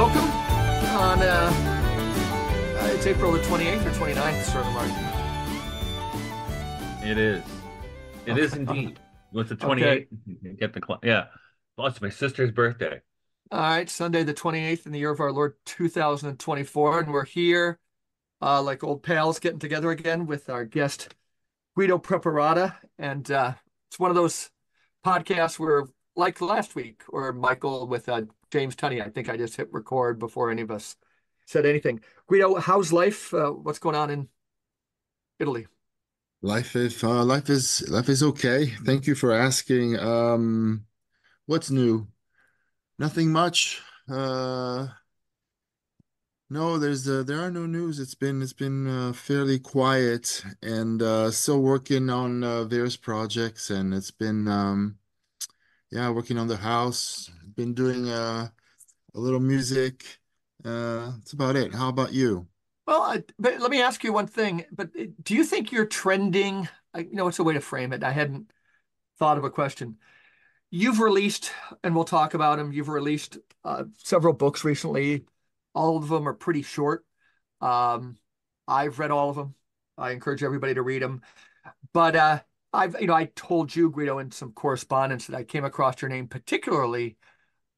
welcome on it's April the 28th or 29th, sort of, Mark. It is. It is Okay. indeed. With the Okay. 28th, you get the yeah. Well, it's my sister's birthday. All right. Sunday the 28th in the year of our Lord 2024. And we're here, like old pals, getting together again with our guest, Guido Preparata. And it's one of those podcasts where, like last week, or Michael with James Tunney, I think I just hit record before any of us said anything. Guido, how's life? What's going on in Italy? Life is okay. Thank you for asking. What's new? Nothing much. No, there are no news. It's been fairly quiet and still working on various projects, and it's been yeah, working on the house. Been doing a little music. That's about it. How about you? Well, but let me ask you one thing. But do you think you're trending? It's a way to frame it. I hadn't thought of a question. You've released, and we'll talk about them. You've released several books recently. All of them are pretty short. Um, I've read all of them. I encourage everybody to read them. But I told you, Guido, in some correspondence that I came across your name particularly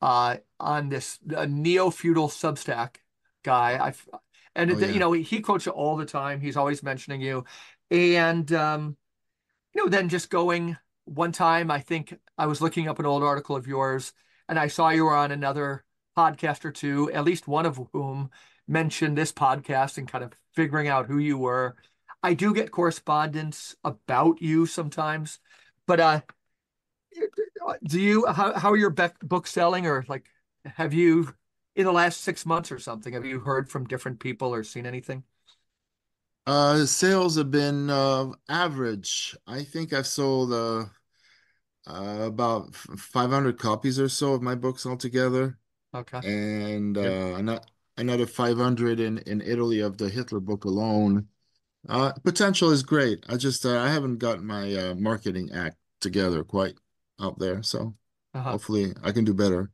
on this neo-feudal Substack guy. Oh yeah. He quotes you all the time. He's always mentioning you, and then just going one time, I think I was looking up an old article of yours, and I saw you were on another podcast or two, at least one of whom mentioned this podcast and kind of figuring out who you were. I do get correspondence about you sometimes, but do you how are your books selling, or like have you in the last 6 months or something, have you heard from different people or seen anything? Sales have been average. I think I've sold about 500 copies or so of my books altogether, Okay. and Yep. another 500 in Italy of the Hitler book alone. Potential is great. I haven't gotten my marketing act together quite out there, so Uh-huh. hopefully I can do better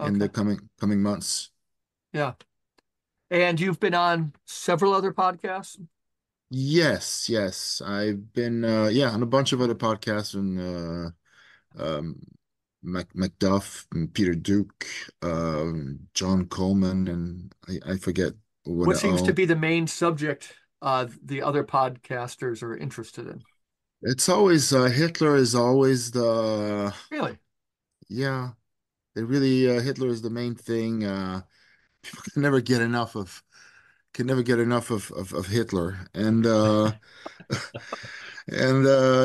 in the Okay. coming months. Yeah. And you've been on several other podcasts? Yes, yes. I've been yeah, on a bunch of other podcasts and Macduff and Peter Duke, John Coleman, and I forget what What seems to oh, be the main subject the other podcasters are interested in? it's always Hitler is always the Really? yeah, they really Hitler is the main thing. People can never get enough of Hitler. And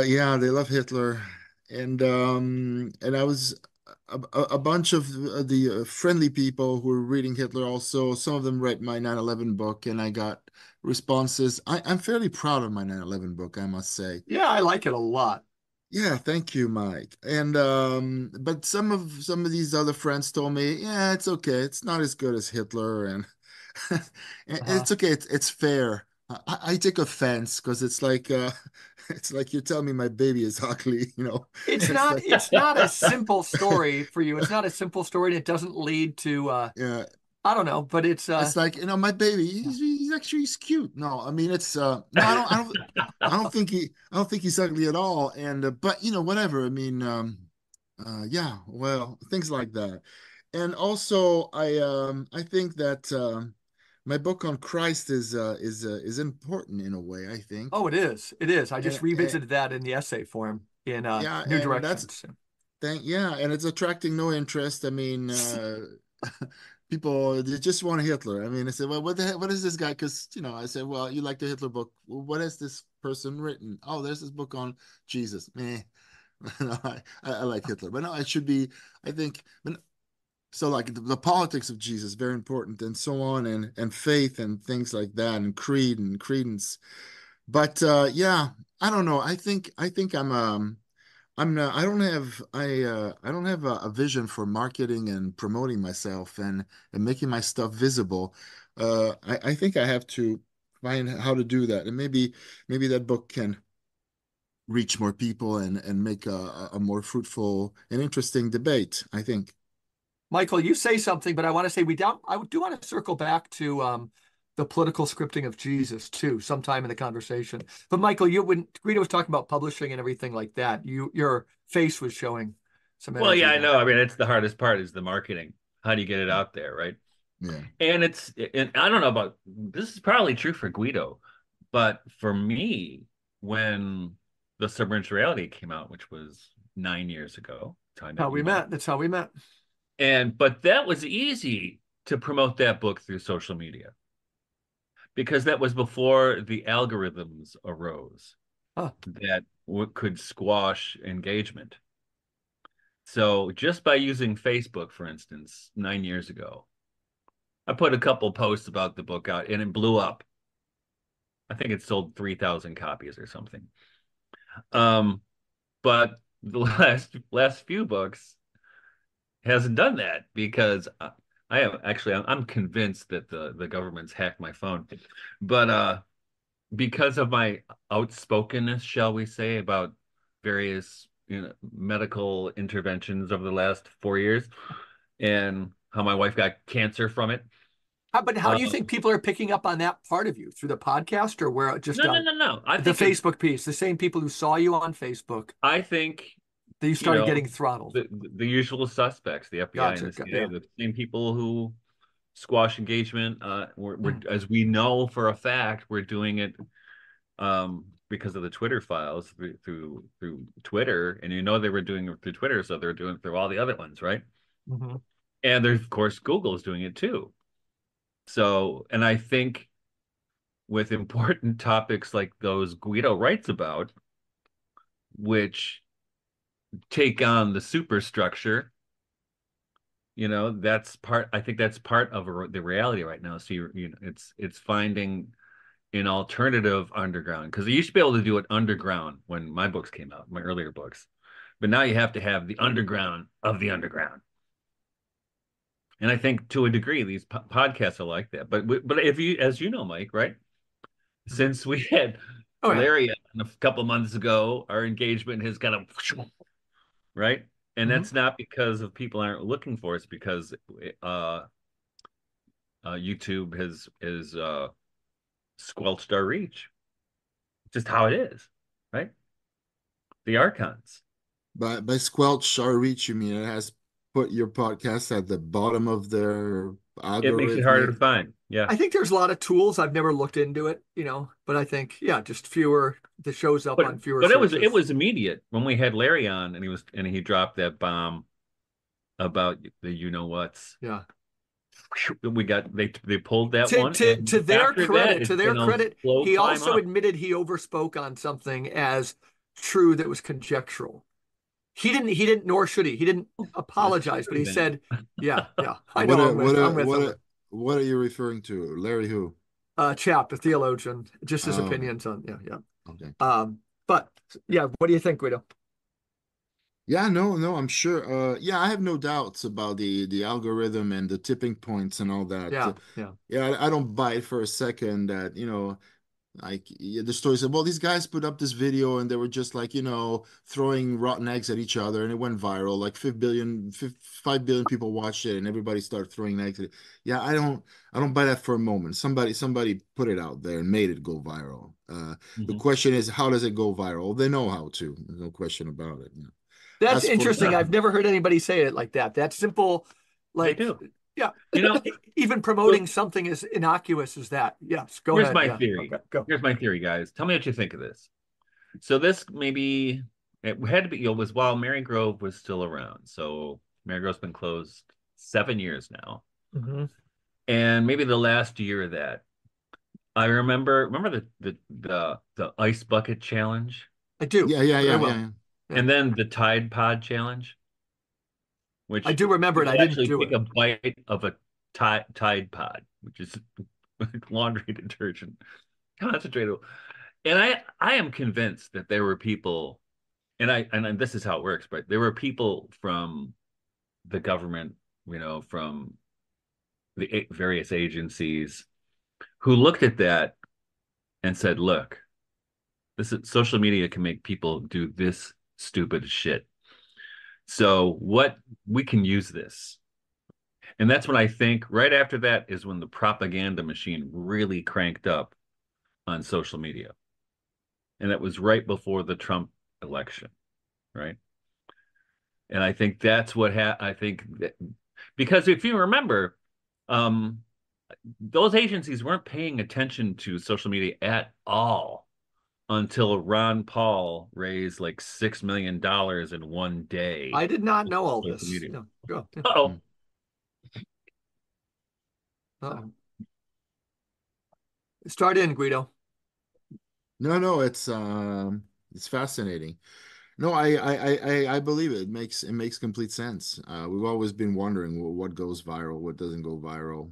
yeah, they love Hitler. And I was a bunch of the friendly people who were reading Hitler also. Some of them read my 9/11 book, and I got responses. I'm fairly proud of my 9/11 book, I must say. Yeah, I like it a lot. Yeah, thank you, Mike. And but some of these other friends told me, yeah, it's okay. It's not as good as Hitler, and Uh-huh. it's okay. It's fair. I take offense because it's like it's like you're telling me my baby is ugly, you know. It's It's not like it's not a simple story for you. It's not a simple story and it doesn't lead to yeah, I don't know, but it's like, my baby, he's cute. No, I mean it's no, I don't think he's ugly at all. And but whatever. I mean yeah, well, things like that. And also I think that my book on Christ is important in a way, I think. oh, it is. It is. I just And revisited that in the essay form in yeah, New and that's Directions. yeah, and it's attracting no interest. I mean, people they just want Hitler. I mean, I said, well, what is this guy? Because I said, well, you like the Hitler book. Well, what has this person written? Oh, there's this book on Jesus. Meh. No, I like Hitler, but no, it should be. I think, so like the politics of Jesus very important, and so on, and faith and things like that, and creed and credence. But yeah, I don't know. I think I'm not, I don't have a vision for marketing and promoting myself and making my stuff visible. I think I have to find how to do that, and maybe that book can reach more people and make a more fruitful and interesting debate, I think. Michael, you say something, but I want to say I do want to circle back to the political scripting of Jesus too, sometime in the conversation. But Michael, when Guido was talking about publishing and everything like that, your face was showing some Well, energy yeah, I there. know. I mean, it's the hardest part is the marketing. How do you get it out there, right? Yeah. And I don't know about this is probably true for Guido, but for me, when the Submerged Reality came out, which was 9 years ago, time How that we you know, met. That's how we met. but that was easy to promote that book through social media because that was before the algorithms arose Huh. that could squash engagement. So just by using Facebook, for instance, 9 years ago, I put a couple posts about the book out and it blew up. I think it sold 3,000 copies or something. But the last few books hasn't done that because I am actually I'm convinced that the government's hacked my phone. But because of my outspokenness, shall we say, about various medical interventions over the last 4 years and how my wife got cancer from it. But how do you think people are picking up on that part of you through the podcast or where just No, no, no, no. I the think it's Facebook piece, the same people who saw you on Facebook I think that you you started know getting throttled? the usual suspects, the FBI and Gotcha. the CIA, Yeah. the same people who squash engagement. We're Mm. as we know for a fact, we're doing it because of the Twitter files through Twitter, and they were doing it through Twitter, so they're doing it through all the other ones, right? Mm-hmm. And there's of course Google's doing it too. So, and I think with important topics like those Guido writes about, which take on the superstructure, I think that's part of the reality right now. So it's finding an alternative underground because you used to be able to do it underground when my books came out, my earlier books, but now you have to have the underground of the underground. And I think to a degree, these podcasts are like that. But if you, as you know, Mike, right? Since we had Oh yeah. Larry a couple months ago, our engagement has kind of right, and Mm-hmm. that's not because of people aren't looking for us, because YouTube has squelched our reach. Just how it is, right? The archons. By squelch or reach, you mean it has put your podcast at the bottom of their It makes it harder to algorithmic? find. Yeah. I think there's a lot of tools. I've never looked into it, but I think, yeah, just fewer, the shows up But on fewer but it searches. was immediate when we had Larry on and he dropped that bomb about the whats. Yeah. We got they pulled that To one, to and to their after that credit, to it's their been a credit, slow he climb also up. admitted he overspoke on something as true that was conjectural. He didn't, nor should he. He didn't That's apologize, but true he then. said, yeah, yeah, I What know, are, I'm with, what I'm are, with, what I'm are, with. what are you referring to? Larry who? Chap, the theologian, just his Oh, opinions on, yeah, yeah. okay. But yeah, what do you think, Guido? Yeah, no, no, I'm sure. Yeah, I have no doubts about the algorithm and the tipping points and all that. Yeah, yeah. Yeah, I don't buy it for a second that, like yeah, the story said, well, these guys put up this video and they were just like, throwing rotten eggs at each other and it went viral. Like 5 billion people watched it and everybody started throwing eggs at it. Yeah, I don't buy that for a moment. Somebody put it out there and made it go viral. The Mhm. question is, how does it go viral? They know how to. There's no question about it. Yeah. That's As for interesting. I've never heard anybody say it like that. That simple, They like, do. yeah, You know, even promoting look, something as innocuous as that. Yes, go here's ahead. my Yeah, theory. okay, go. Here's my theory, guys. Tell me what you think of this. So this maybe it had to be, was while Mary Grove was still around. So Mary Grove's been closed 7 years now. Mm-hmm. And maybe the last year of that, I remember the ice bucket challenge I do yeah, yeah, very yeah, well. yeah. Yeah, and then the Tide Pod challenge, I which do remember you it. I could didn't actually do take it. a bite of a Tide Pod, which is laundry detergent, concentrated. And I am convinced that there were people, and this is how it works, but there were people from the government, from the various agencies who looked at that and said, "Look, social media can make people do this stupid shit. So what we can use this, And that's when I think right after that is when the propaganda machine really cranked up on social media. And that was right before the Trump election, right? And I think that's what I think that, because if you remember, um, those agencies weren't paying attention to social media at all until Ron Paul raised like $6 million in one day I did not know all social this. media. Yeah. Go. Yeah. Oh, Uh-oh. Start in, Guido. No, it's fascinating. No, I believe it. It makes complete sense. We've always been wondering what goes viral, what doesn't go viral,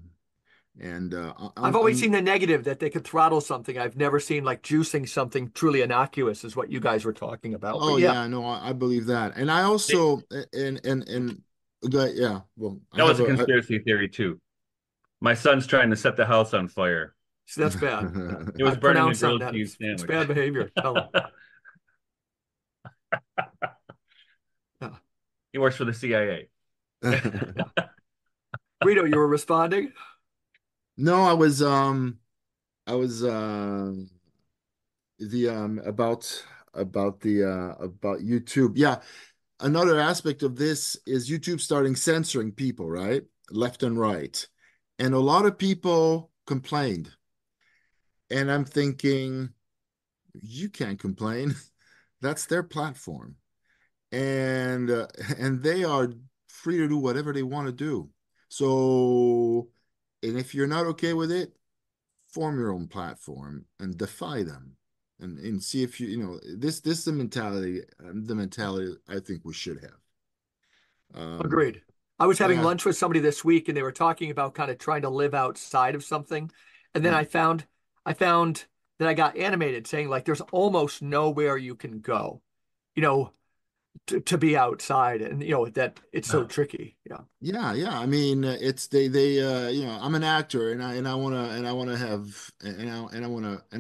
and I've always seen the negative that they could throttle something. I've never seen like juicing something truly innocuous is what you guys were talking about. oh But yeah, yeah, no, I believe that, and I also and yeah, well, I that was have a a conspiracy theory too. My son's trying to set the house on fire. so that's bad. Yeah. He was I've burning a pronounced on grilled that. cheese It's sandwich. bad behavior. Tell them. Yeah. He works for the CIA. Yeah. Guido, you were responding? No, I was the about YouTube. Yeah, another aspect of this is YouTube starting censoring people, right? Left and right. And a lot of people complained. And I'm thinking, you can't complain. That's their platform. And and they are free to do whatever they want to do. So, and if you're not okay with it, form your own platform and defy them. And see if this is the mentality I think we should have. Um, Agreed. I was having yeah. lunch with somebody this week and they were talking about kind of trying to live outside of something. And then Hmm. I found that I got animated saying like there's almost nowhere you can go, you know, to be outside and that it's so tricky. Yeah. Yeah. I mean, it's they I'm an actor and I wanna have and I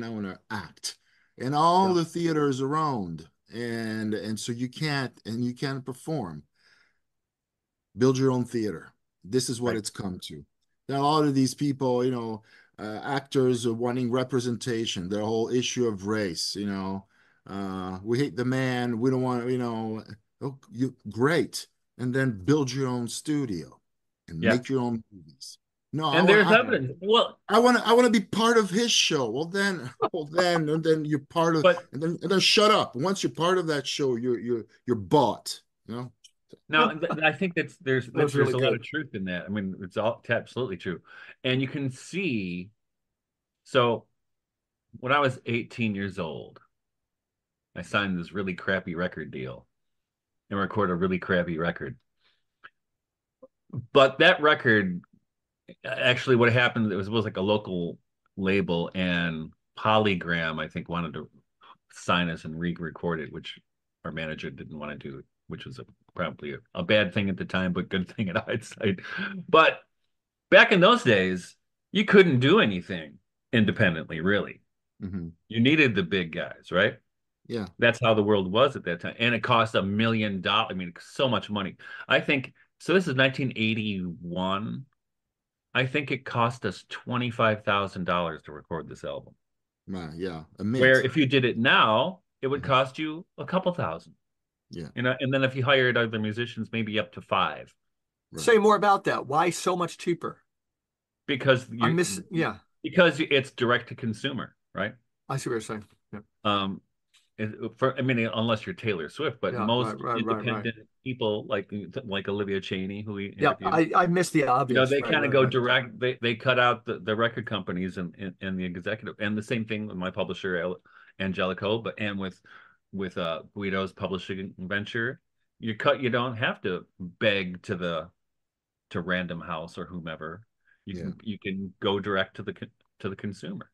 wanna act in all Yeah. the theaters around, and so you can't perform. Build your own theater. This is what Right. it's come to. Now, a lot of these people, actors are wanting representation, the whole issue of race, we hate the man, we don't want, oh, great. And then build your own studio and Yeah. make your own movies. No, I And want, there's I, evidence. Well, I want to be part of his show. And then you're part of, but and then shut up. Once you're part of that show, you're bought, you know? now That I think was there's really a lot good. of truth in that. I mean, it's absolutely true. And you can see, so when I was 18 years old, I signed this really crappy record deal and recorded a really crappy record. But that record, actually, what happened, it was like a local label, and Polygram, I think, wanted to sign us and re-record it, which our manager didn't want to do, which was probably a bad thing at the time, but good thing in hindsight. But back in those days, you couldn't do anything independently, really. Hmm. You needed the big guys, right? Yeah. That's how the world was at that time. And it cost $1 million. I mean, so much money. I think so. This is 1981. I think it cost us $25,000 to record this album. Yeah, a Where mint. if you did it now, it would Mhm. cost you a couple thousand. Yeah, And then if you hired other musicians, maybe up to five, right. Say more about that. Why so much cheaper? because Yeah, it's direct to consumer, right? I see what you're saying. Yeah. Um, I mean, unless you're Taylor Swift, but Yeah, most right. independent people like Olivia Cheney, who we Yeah, interviewed, I missed the obvious. they Right, kind of go right. direct. They cut out the record companies and the executive, and the same thing with my publisher Angelico, but and with Guido's publishing venture, you don't have to beg to Random House or whomever. Yeah, You can go direct to the consumer,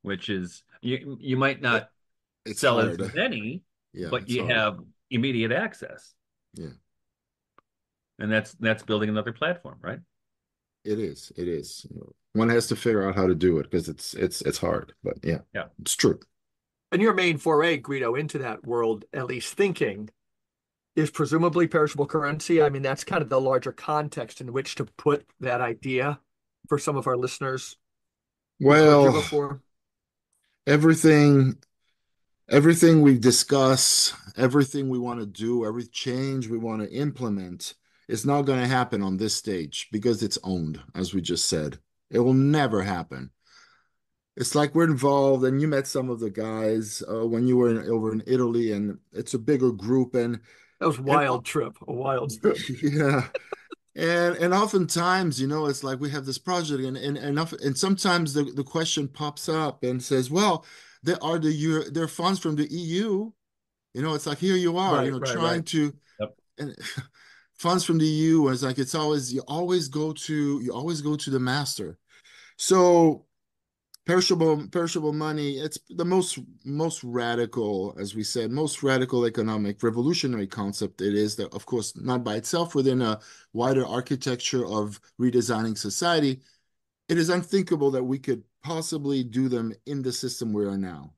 which is you might it, not it's sell as hard. many, Yeah, but it's you hard. have immediate access, Yeah, and that's building another platform, right? it is. It is. One has to figure out how to do it because it's hard. But yeah, Yeah. it's true. And your main foray, Guido, into that world, at least thinking, is presumably perishable currency. I mean, that's kind of the larger context in which to put that idea for some of our listeners who've heard you Well, before. everything everything we discuss, everything we want to do, every change we want to implement is not going to happen on this stage because it's owned, as we just said. It will never happen. It's like we're involved, and you met some of the guys when you were over in Italy, and it's a bigger group, That was a and wild trip, a wild trip. yeah, and oftentimes, it's like we have this project, and sometimes the question pops up and says, well, there are funds from the EU. It's like here you are, Right, right, trying right. to Yep. and funds from the EU, and it's like you always go to the master. So perishable money, it's the most radical, as we said, most radical economic revolutionary concept. It is that, of course, not by itself within a wider architecture of redesigning society. It is unthinkable that we could possibly do them in the system we are now.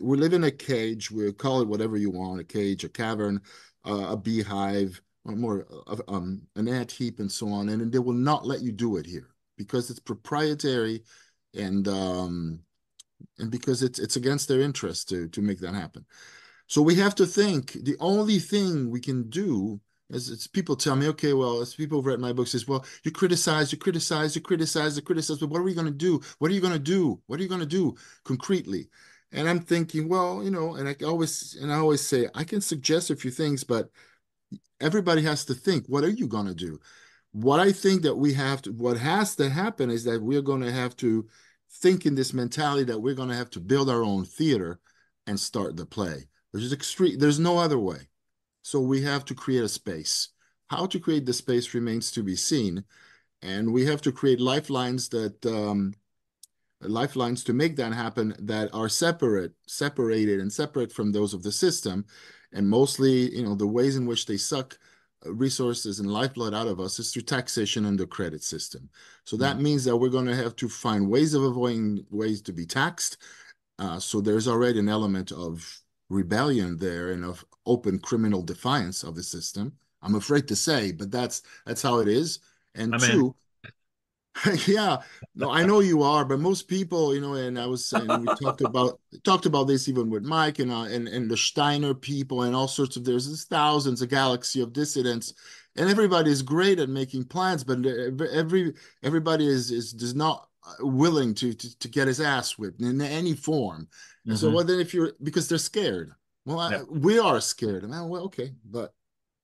We live in a cage. We call it whatever you want, a cage, a cavern, a beehive, or more an ant heap, and so on. And they will not let you do it here because it's proprietary, and because it's against their interest to make that happen. So we have to think the only thing we can do is, it's people tell me, okay, well, as people have read my book says, well, you criticize, you criticize, you criticize, you criticize, but what are we going to do? What are you going to do? What are you going to do concretely? And I'm thinking, well, and I always say, I can suggest a few things, but everybody has to think, what are you going to do? What I think that what has to happen is that we're going to have to think in this mentality that we're going to have to build our own theater and start the play. There's no other way. So we have to create a space. How to create the space remains to be seen. And we have to create lifelines to make that happen, that are separated and separate from those of the system. And mostly, the ways in which they suck resources and lifeblood out of us is through taxation and the credit system. So that Mm. means that we're going to have to find ways of avoiding ways to be taxed. So there's already an element of rebellion there and of open criminal defiance of the system. I'm afraid to say, but that's how it is. And I'm in. two, yeah, no, I know you are, but most people, and I was saying, we talked about this even with Mike and the Steiner people and all sorts of, there's thousands, a galaxy of dissidents, and everybody is great at making plans, but everybody is not willing to get his ass whipped in any form. And so, Hmm. well, then because they're scared. Well, Yep. we are scared, and well, okay, but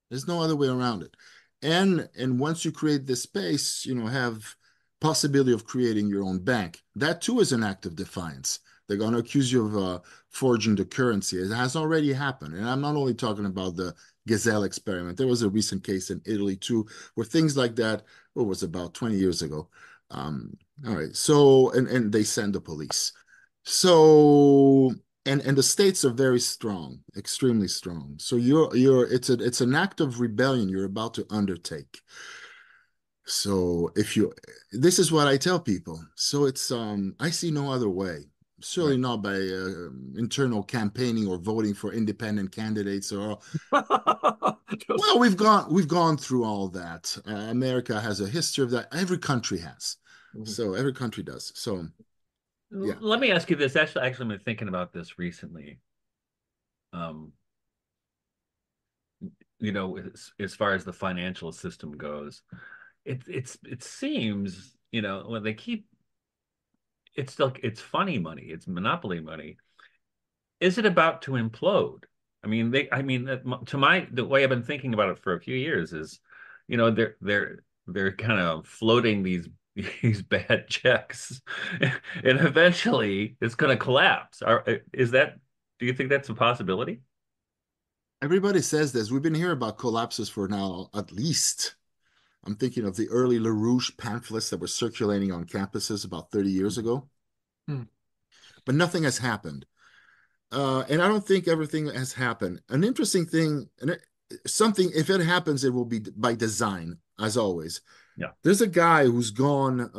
there's no other way around it. And once you create this space, have possibility of creating your own bank. That too is an act of defiance. They're going to accuse you of forging the currency. It has already happened. And I'm not only talking about the Gazelle experiment. There was a recent case in Italy too, where things like that, what was about 20 years ago. All right. So, and they send the police. So, and the states are very strong, extremely strong. So it's an act of rebellion you're about to undertake. So this is what I tell people. So I see no other way. Certainly Right. not by internal campaigning or voting for independent candidates, or Just- well, we've gone through all that. America has a history of that. Every country has. Mhm. So every country does. So yeah. Let me ask you this. Actually, I've been thinking about this recently. Um, as far as the financial system goes, it seems, when they keep it's funny money, it's monopoly money. Is it about to implode? The way I've been thinking about it for a few years is, they're kind of floating these these bad checks, and eventually it's going to collapse. Do you think that's a possibility? Everybody says this. We've been hearing about collapses for now, at least. I'm thinking of the early LaRouche pamphlets that were circulating on campuses about 30 years ago, Hmm. but nothing has happened. And I don't think everything has happened. An interesting thing, something, if it happens, it will be by design, as always. Yeah. There's a guy who's gone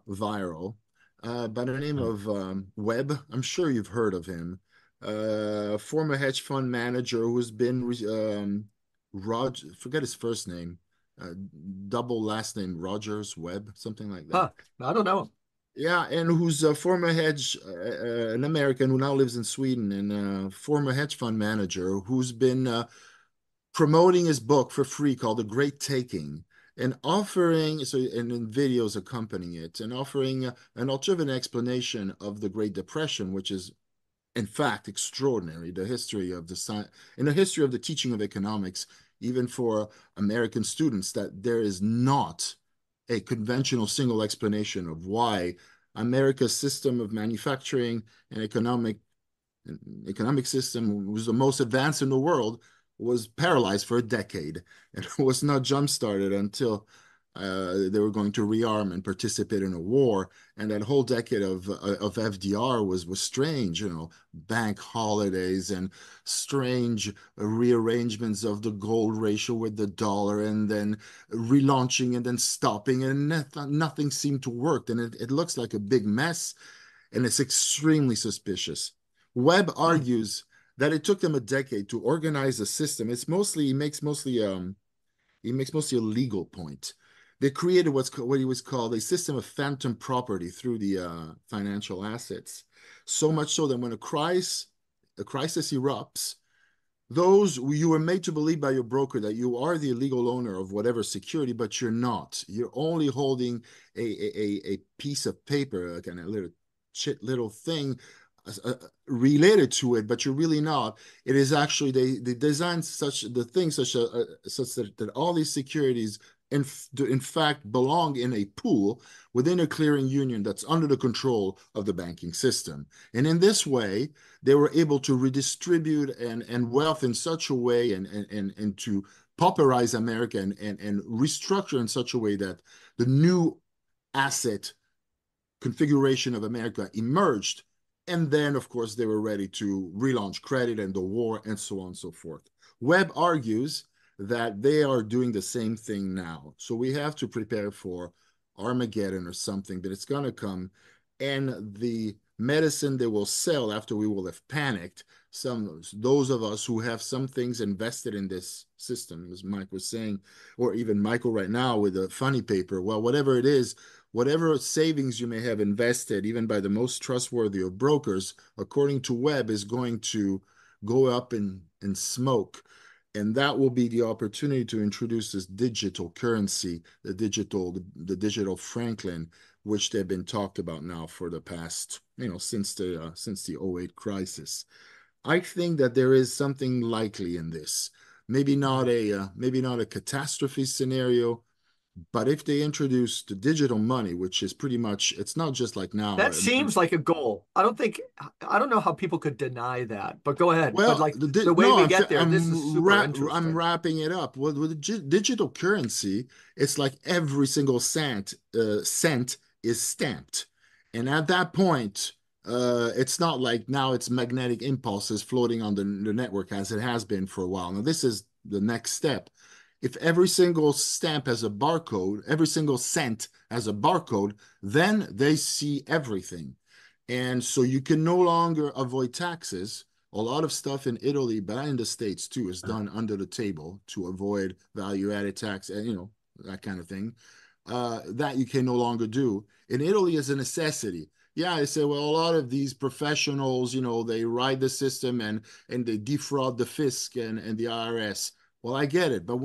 viral by the name Mm. of Webb. I'm sure you've heard of him. Former hedge fund manager who's been Roger, forget his first name, uh, double last name Rogers Webb, something like that. Huh. I don't know. Yeah, and who's a former an American who now lives in Sweden, and a former hedge fund manager who's been promoting his book for free called The Great Taking, and offering and then videos accompanying it, and offering an alternative explanation of the Great Depression, which is in fact extraordinary. The history of the science, in the history of the teaching of economics, even for American students, that there is not a conventional single explanation of why America's system of manufacturing and economic system was the most advanced in the world, was paralyzed for a decade and was not jump started until they were going to rearm and participate in a war. And that whole decade of FDR was strange, bank holidays and strange rearrangements of the gold ratio with the dollar, and then relaunching and then stopping, and nothing seemed to work. And it looks like a big mess, and it's extremely suspicious. Webb Hmm. argues that it took them a decade to organize a system. He makes mostly a legal point. They created what he was called a system of phantom property through the financial assets. So much so that when a crisis erupts, those you were made to believe by your broker that you are the legal owner of whatever security, but you're not. You're only holding a piece of paper, a kind of little thing related to it, but you're really not. It is actually they designed such that all these securities in fact belong in a pool within a clearing union that's under the control of the banking system. And in this way, they were able to redistribute and wealth in such a way, and to pauperize America, and restructure in such a way that the new asset configuration of America emerged. And then, of course, they were ready to relaunch credit and the war and so on and so forth. Webb argues that they are doing the same thing now. So we have to prepare for Armageddon or something, but it's going to come. And the medicine they will sell after we will have panicked, those of us who have some things invested in this system, as Mike was saying, or even Michael right now with the funny paper, well, whatever it is, whatever savings you may have invested, even by the most trustworthy of brokers, according to Webb, is going to go up in smoke. And that will be the opportunity to introduce this digital currency, the digital Franklin, which they've been talked about now for the past, since the '08 crisis. I think that there is something likely in this. Maybe not a catastrophe scenario, but if they introduce the digital money, which is pretty much, it's not just like now. That seems like a goal. I don't know how people could deny that, but go ahead. But Well, like the way no, we get there, this is super I'm interesting. wrapping it up. Well, with digital currency, it's like every single cent is stamped, and at that point, it's not like now it's magnetic impulses floating on the network as it has been for a while. Now, this is the next step. If every single stamp has a barcode, every single cent has a barcode, then they see everything. And so you can no longer avoid taxes. A lot of stuff in Italy, but in the States too, is done under the table to avoid value-added tax and that kind of thing. That you can no longer do. In Italy is a necessity. Yeah, I say, well, a lot of these professionals, they ride the system and they defraud the fisc and the IRS. Well, I get it, but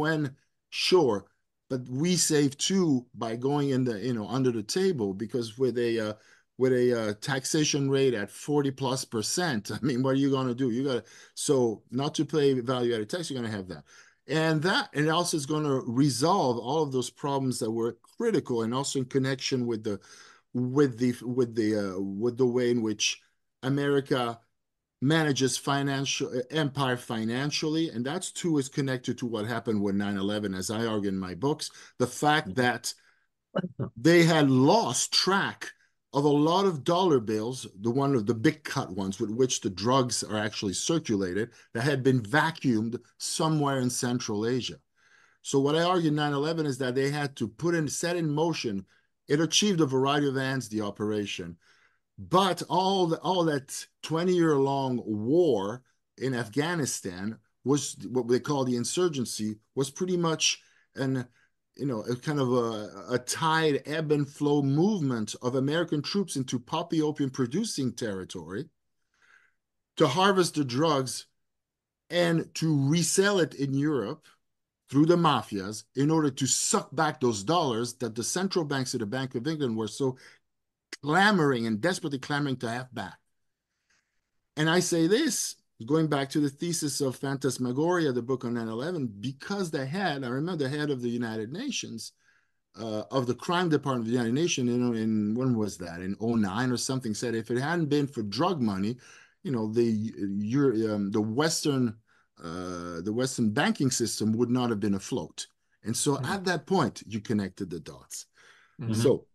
sure, but we save too by going in under the table, because with a taxation rate at 40+%. I mean, what are you going to do? So not to pay value added tax, you're going to have that. And also is going to resolve all of those problems that were critical, and also in connection with the way in which America manages financial empire financially. And that's too is connected to what happened with 9/11, as I argue in my books. The fact that they had lost track of a lot of dollar bills, the big cut ones with which the drugs are actually circulated, that had been vacuumed somewhere in Central Asia. So what I argue in 9/11 is that they had to set in motion. It achieved a variety of ends, the operation, but all that 20-year long war in Afghanistan was what they call the insurgency, was pretty much an a kind of a tide ebb and flow movement of American troops into poppy opium producing territory to harvest the drugs and to resell it in Europe through the mafias in order to suck back those dollars that the central banks of the Bank of England were so clamoring and desperately clamoring to have back. And I say this, going back to the thesis of Phantasmagoria, the book on 9/11, because I remember the head of the United Nations, of the crime department of the United Nations, in when was that? In 2009 or something, said if it hadn't been for drug money, the Western banking system would not have been afloat. And so at that point, you connected the dots. Mm-hmm. So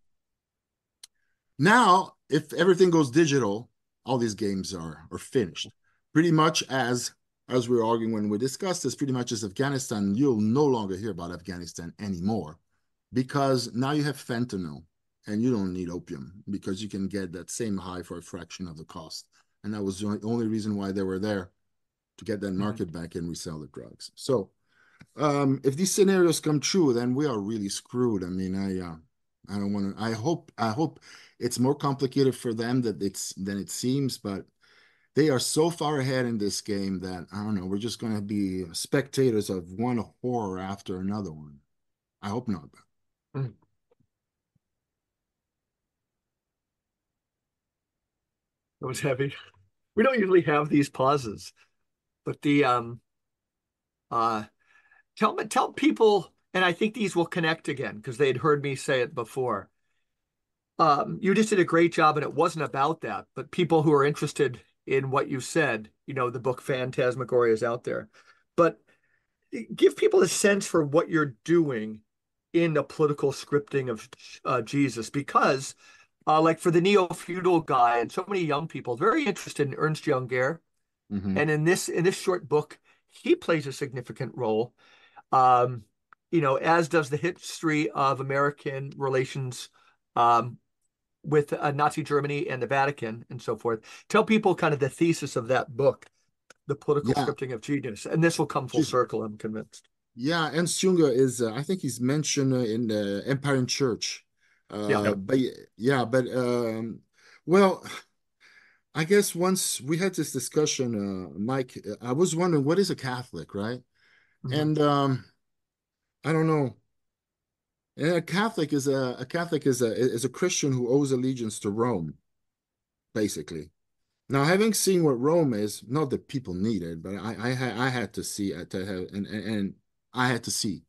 now, if everything goes digital, all these games are finished. Pretty much as we were arguing when we discussed this, pretty much as Afghanistan, you'll no longer hear about Afghanistan anymore, because now you have fentanyl and you don't need opium because you can get that same high for a fraction of the cost. And that was the only reason why they were there, to get that market back and resell the drugs. So if these scenarios come true, then we are really screwed. I mean, I don't want to. I hope it's more complicated for them than it seems, but they are so far ahead in this game that I don't know. We're just going to be spectators of one horror after another one. I hope not. Mm. It was heavy. We don't usually have these pauses, but tell people, and I think these will connect again because they'd heard me say it before. You just did a great job, and it wasn't about that, but people who are interested in what you said, the book Phantasmagoria is out there, but give people a sense for what you're doing in the political scripting of Jesus, because like for the neo-feudal guy and so many young people very interested in Ernst Jungert, and in this short book, he plays a significant role. As does the history of American relations with Nazi Germany and the Vatican and so forth. Tell people kind of the thesis of that book, The Political Scripting of Genius, and this will come full circle, I'm convinced. Yeah, Ernst Junger is, I think he's mentioned in the Empire and Church. Well, I guess once we had this discussion, Mike, I was wondering, what is a Catholic, right? And I don't know. And a Catholic is a Christian who owes allegiance to Rome, basically. Now, having seen what Rome is, not that people need it, but I had to see it to have, and I had to see,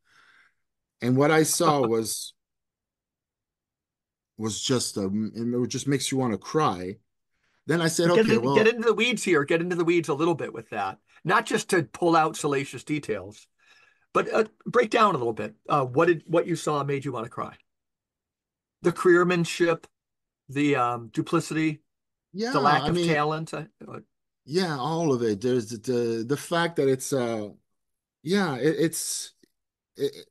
and what I saw was just it just makes you want to cry. Then I said, okay, well, get into the weeds here. Get into the weeds a little bit with that, not just to pull out salacious details, but break down a little bit. What you saw made you want to cry? The careermanship, the duplicity, the lack of talent. Yeah, all of it. There's the fact that it's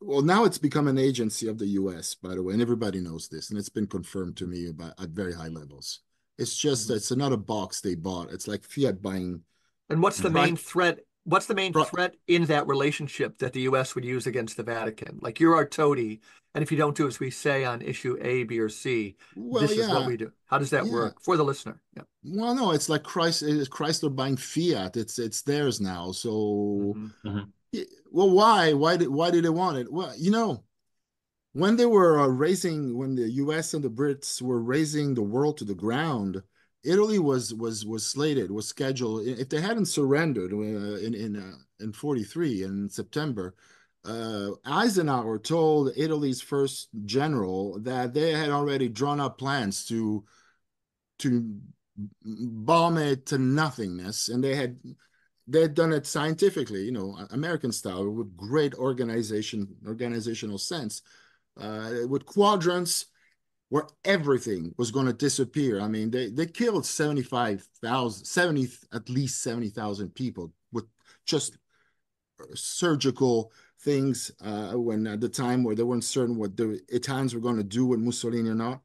well, now it's become an agency of the U.S., by the way, and everybody knows this, and it's been confirmed to me at very high levels. It's just it's another box they bought. It's like Fiat buying. And what's the main threat? What's the main threat in that relationship that the U.S. would use against the Vatican? Like, you're our toady, and if you don't do as we say on issue A, B, or C, this is what we do. How does that work for the listener? Yeah. Well, no, it's like Chrysler buying Fiat. It's theirs now. So, well, why? Why did they want it? Well, when they were when the U.S. and the Brits were raising the world to the ground, Italy was slated, was scheduled. If they hadn't surrendered in 43 in September, Eisenhower told Italy's first general that they had already drawn up plans to bomb it to nothingness, and they'd done it scientifically, American style, with great organizational sense, with quadrants where everything was going to disappear. I mean, they killed 75,000, at least 70,000 people with just surgical things when at the time where they weren't certain what the Italians were going to do with Mussolini or not.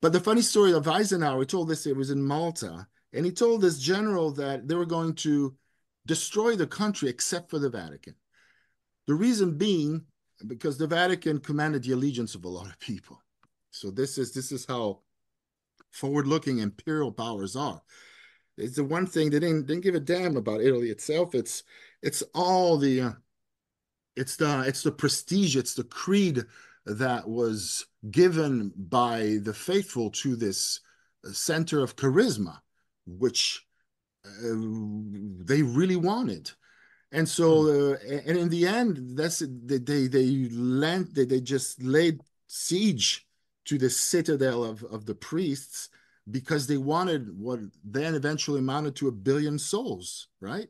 But the funny story of Eisenhower, he told this, it was in Malta, and he told this general that they were going to destroy the country except for the Vatican. The reason being because the Vatican commanded the allegiance of a lot of people. So this is how forward-looking imperial powers are. It's the one thing they didn't give a damn about Italy itself. It's all the it's the prestige, it's the creed that was given by the faithful to this center of charisma, which they really wanted. And so, and in the end, they just laid siege to the citadel of the priests because they wanted what then eventually amounted to 1 billion souls, right?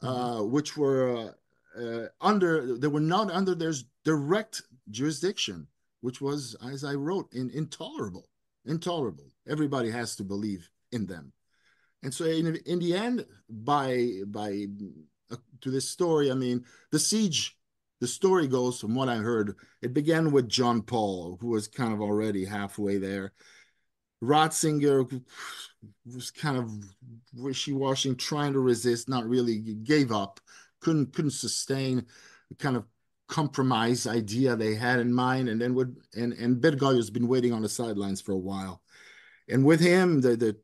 Which were they were not under their direct jurisdiction, which was, as I wrote, intolerable. Everybody has to believe in them. And so in the end, to this story, I mean, the siege, the story goes, from what I heard, it began with John Paul, who was kind of already halfway there. Ratzinger was kind of wishy-washy, trying to resist, not really, gave up, couldn't sustain the kind of compromise idea they had in mind, and then Bergoglio's been waiting on the sidelines for a while. And with him, the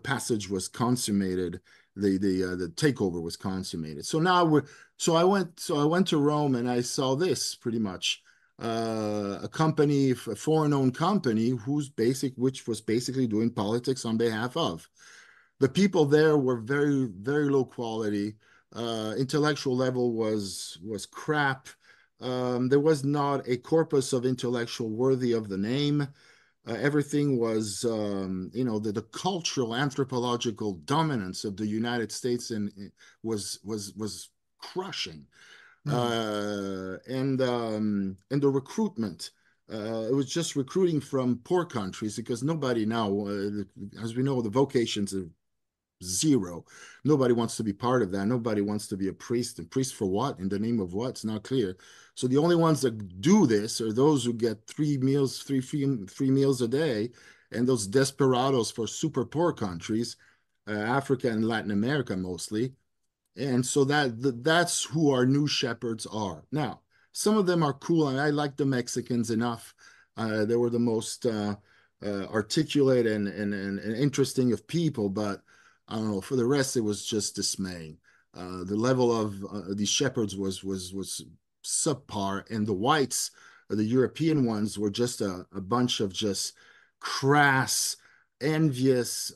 passage was consummated. The takeover was consummated. So now I went to Rome and I saw this pretty much. A company, a foreign-owned company, which was basically doing politics on behalf of. The people there were very, very low quality. Intellectual level was crap. There was not a corpus of intellectual worthy of the name. Everything was, the cultural anthropological dominance of the United States was crushing. And the recruitment, it was just recruiting from poor countries because nobody now, as we know, the vocations are zero. Nobody wants to be part of that. Nobody wants to be a priest. And priest for what? In the name of what? It's not clear. So the only ones that do this are those who get three meals a day, and those desperados for super poor countries, Africa and Latin America mostly. And so that's who our new shepherds are. Now, some of them are cool, and I like the Mexicans enough. They were the most articulate and interesting of people, but I don't know. For the rest, it was just dismaying. The level of these shepherds was subpar, and the whites, the European ones, were just a bunch of just crass, envious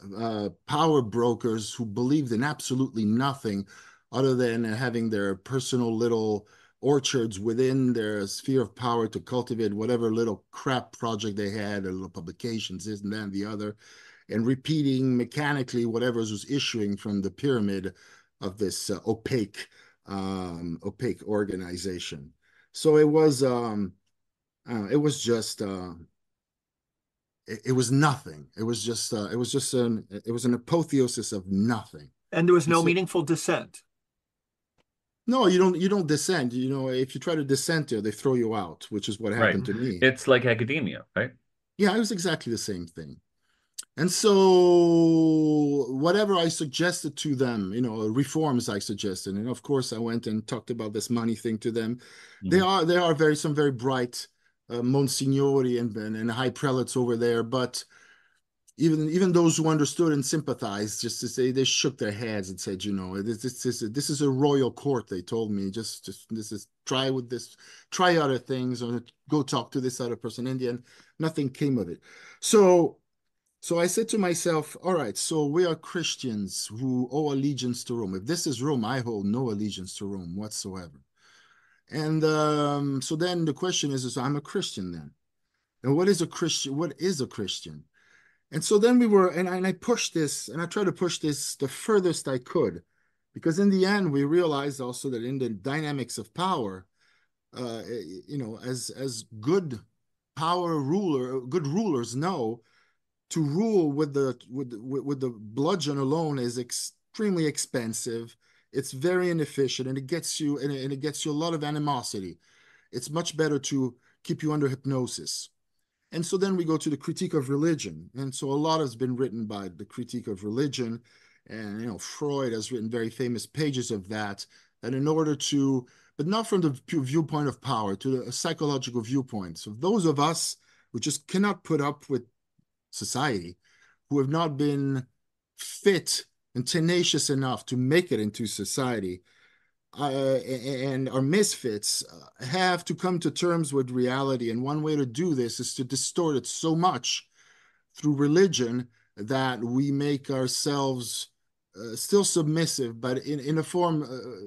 power brokers who believed in absolutely nothing other than having their personal little orchards within their sphere of power to cultivate whatever little crap project they had, or little publications, this and that and the other, and repeating mechanically whatever was issuing from the pyramid of this opaque organization. So it was just it was nothing. It was an apotheosis of nothing. And there was no meaningful dissent. No, you don't dissent. If you try to dissent there, they throw you out, which is what happened to me. It's like academia, right? Yeah, it was exactly the same thing. And so whatever I suggested to them, reforms I suggested, and of course I went and talked about this money thing to them. Mm-hmm. There are some very bright monsignori and high prelates over there, but even those who understood and sympathized, just to say, they shook their heads and said, this is a royal court. They told me, just try other things, or go talk to this other person. In the end, nothing came of it. So I said to myself, all right, so we are Christians who owe allegiance to Rome. If this is Rome, I hold no allegiance to Rome whatsoever. And so then the question is I'm a Christian then. And what is a Christian? What is a Christian? And so then I pushed this, and I tried to push this the furthest I could, because in the end, we realized also that in the dynamics of power, as good rulers know, to rule with the bludgeon alone is extremely expensive. It's very inefficient, and it gets you a lot of animosity. It's much better to keep you under hypnosis. And so then we go to the critique of religion. And so a lot has been written by the critique of religion. And, Freud has written very famous pages of that, that in order to, but not from the viewpoint of power, to a psychological viewpoint. So those of us who just cannot put up with society, who have not been fit and tenacious enough to make it into society, and are misfits, have to come to terms with reality. And one way to do this is to distort it so much through religion that we make ourselves still submissive, but in a form,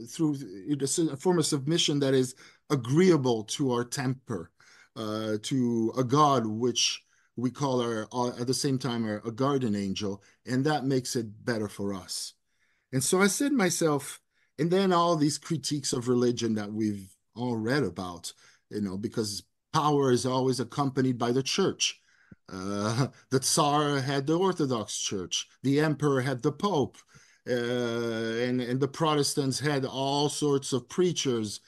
through a form of submission that is agreeable to our temper, to a God which we call at the same time a guardian angel, and that makes it better for us. And so I said to myself, and then all these critiques of religion that we've all read about, because power is always accompanied by the church. The Tsar had the Orthodox Church, the Emperor had the Pope, and the Protestants had all sorts of preachers,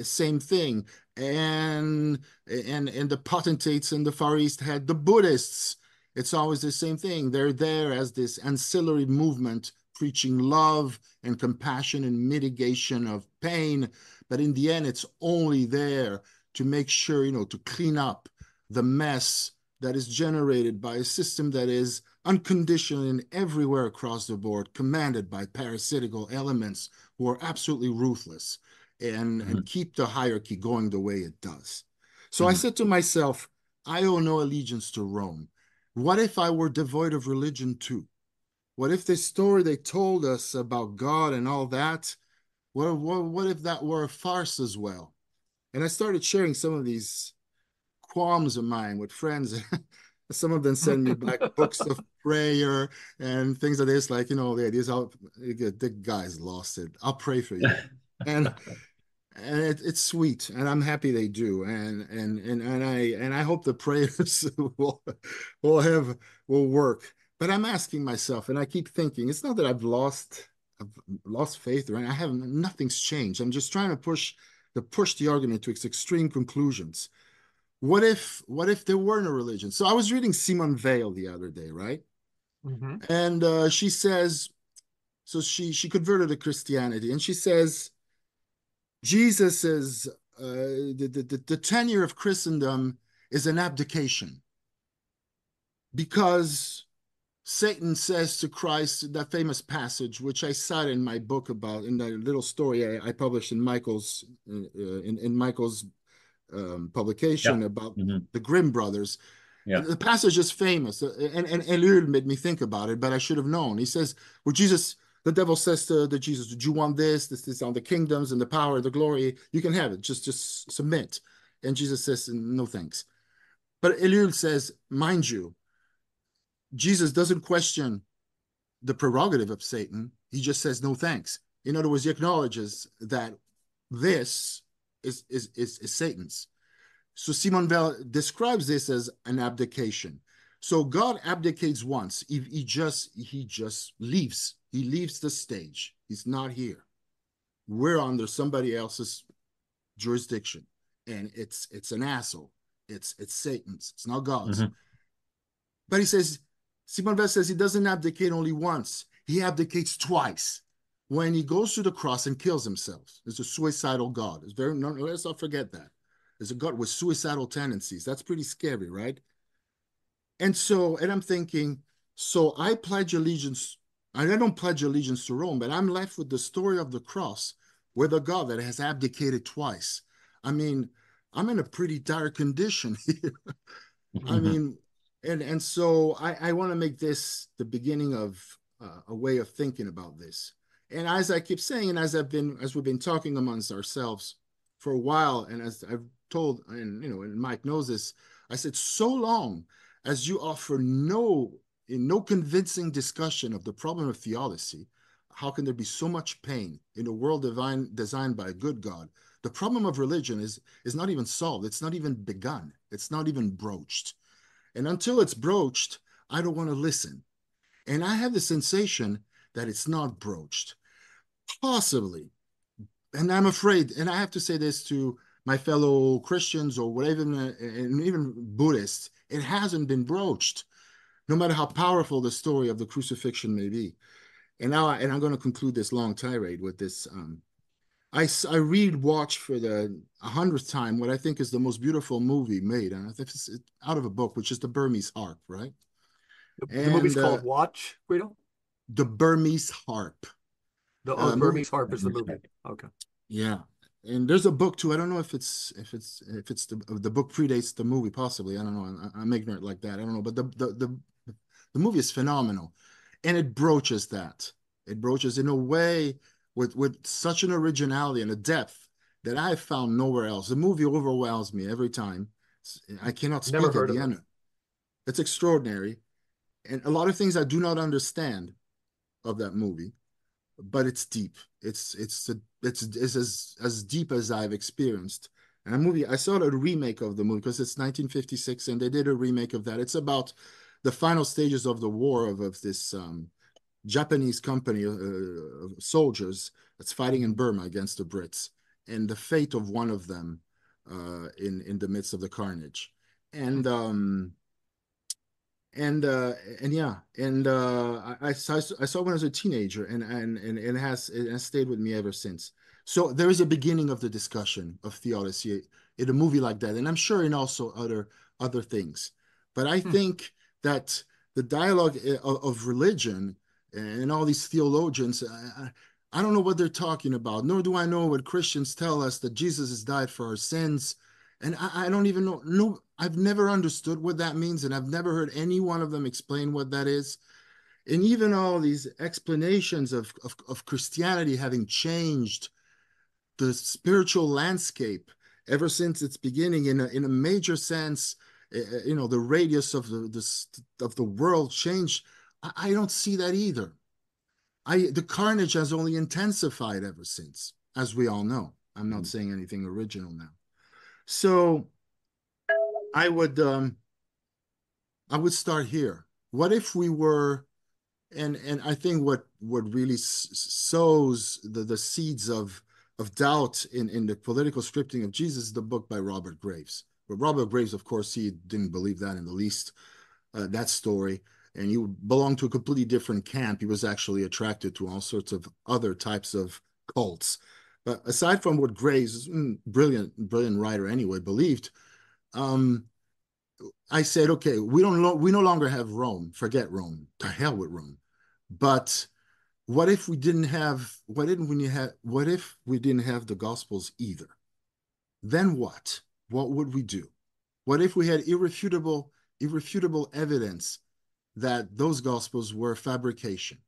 same thing. And the potentates in the Far East had the Buddhists. It's always the same thing. They're there as this ancillary movement preaching love and compassion and mitigation of pain. But in the end, it's only there to make sure, to clean up the mess that is generated by a system that is unconditional and everywhere across the board, commanded by parasitical elements who are absolutely ruthless and keep the hierarchy going the way it does. So I said to myself, I owe no allegiance to Rome. What if I were devoid of religion too? What if the story they told us about God and all that, what if that were a farce as well? And I started sharing some of these qualms of mine with friends. Some of them send me back books of prayer and things like this, like, the ideas, the guy's lost it. I'll pray for you. And it's sweet, and I'm happy they do, and I hope the prayers will work. But I'm asking myself, and I keep thinking, it's not that I've lost faith, or I haven't. Nothing's changed. I'm just trying to push the argument to its extreme conclusions. What if there were no religion? So I was reading Simone Weil the other day, right? Mm-hmm. And she says, so she converted to Christianity, and she says, Jesus is the tenure of Christendom is an abdication, because Satan says to Christ, that famous passage, which I cite in my book about, in the little story I published in Michael's publication about the Grimm brothers. Yeah. The passage is famous, and Ellul made me think about it, but I should have known. He says, well, the devil says to Jesus, "Did you want this on the kingdoms and the power, the glory? You can have it. Just submit." And Jesus says, "No thanks." But Ellul says, mind you, Jesus doesn't question the prerogative of Satan. He just says, "No thanks." In other words, he acknowledges that this is Satan's. So Simone Weil describes this as an abdication. So God abdicates once. He just leaves. He leaves the stage. He's not here. We're under somebody else's jurisdiction, and it's an asshole. It's Satan's. It's not God's. But Simone Weil says he doesn't abdicate only once. He abdicates twice. When he goes to the cross and kills himself. It's a suicidal God. Let's not forget that. There's a God with suicidal tendencies. That's pretty scary, right? And I'm thinking, so I pledge allegiance. I don't pledge allegiance to Rome, but I'm left with the story of the cross, with a God that has abdicated twice. I mean, I'm in a pretty dire condition here. I mean, and so I want to make this the beginning of a way of thinking about this. And as I keep saying, and as we've been talking amongst ourselves for a while, and as I've told, and Mike knows this, I said, so long as you offer no convincing discussion of the problem of theodicy, how can there be so much pain in a world designed by a good God? The problem of religion is not even solved. It's not even begun. It's not even broached. And until it's broached, I don't want to listen. And I have the sensation that it's not broached. Possibly. And I'm afraid, and I have to say this to my fellow Christians or whatever, and even Buddhists, it hasn't been broached, no matter how powerful the story of the crucifixion may be. And now, and I'm going to conclude this long tirade with this. I read watch for the 100th time what I think is the most beautiful movie made, and I think it's out of a book, which is The Burmese Harp, right? The movie's And called Watch, Guido? The Burmese Harp. The Movie. Burmese Harp is the movie. Okay. Yeah, and there's a book too. I don't know if it's the book predates the movie, possibly. I don't know. I'm ignorant like that. I don't know, but the movie is phenomenal, and it broaches that. It broaches in a way with such an originality and a depth that I've found nowhere else. The movie overwhelms me every time. I cannot Never speak at heard the of it. end. It's extraordinary, and a lot of things I do not understand of that movie, but it's deep. It's as deep as I've experienced. And a movie, I saw a remake of the movie because it's 1956, and they did a remake of that. It's about the final stages of the war of this Japanese company of soldiers that's fighting in Burma against the Brits, and the fate of one of them in the midst of the carnage. And and yeah, and I saw when I was a teenager, and it has stayed with me ever since. So there is a beginning of the discussion of theodicy in a movie like that, and I'm sure in also other things. But I Hmm. think that the dialogue of religion and all these theologians, I don't know what they're talking about, nor do I know what Christians tell us that Jesus has died for our sins. And I don't even know. No, I've never understood what that means, and I've never heard any one of them explain what that is. And even all these explanations of Christianity having changed the spiritual landscape ever since its beginning in a major sense, the radius of the world changed. I don't see that either. The carnage has only intensified ever since, as we all know. I'm not saying anything original now. So I would um, I would start here. What if we were, and I think what really sows the seeds of doubt in the political scripting of Jesus is the book by Robert Graves. But Robert Graves, of course, he didn't believe that in the least, that story. And he belonged to a completely different camp. He was actually attracted to all sorts of other types of cults. But aside from what Graves, brilliant writer anyway, believed, um, I said, okay, we no longer have Rome. Forget Rome. To hell with Rome. But what if we didn't have the gospels either? Then what? What would we do? What if we had irrefutable evidence that those gospels were fabrication?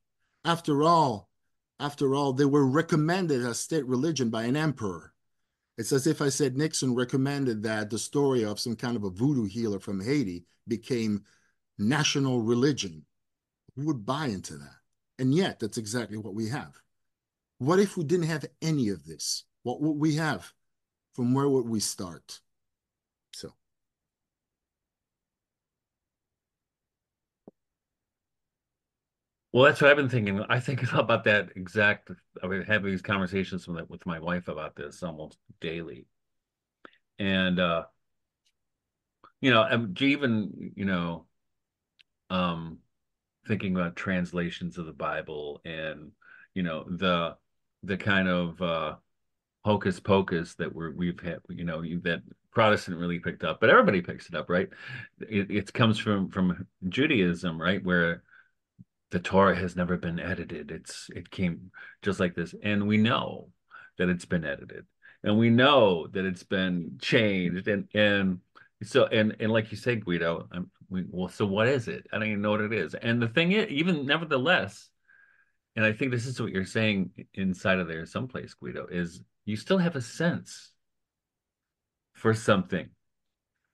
After all, they were recommended as state religion by an emperor. It's as if I said Nixon recommended that the story of some kind of a voodoo healer from Haiti became national religion. Who would buy into that? And yet, that's exactly what we have. What if we didn't have any of this? What would we have? From where would we start? So, Well, that's what I've been thinking. I think about that exact. I've been having these conversations with my wife about this almost daily, and even um, thinking about translations of the Bible and the kind of hocus pocus that we've had, that Protestant really picked up, but everybody picks it up, right? It comes from Judaism, right, where the Torah has never been edited. It came just like this, and we know that it's been edited, and we know that it's been changed, and like you said, Guido, well, so what is it? I don't even know what it is. And the thing is, even nevertheless, and I think this is what you're saying inside of there someplace, Guido, is you still have a sense for something,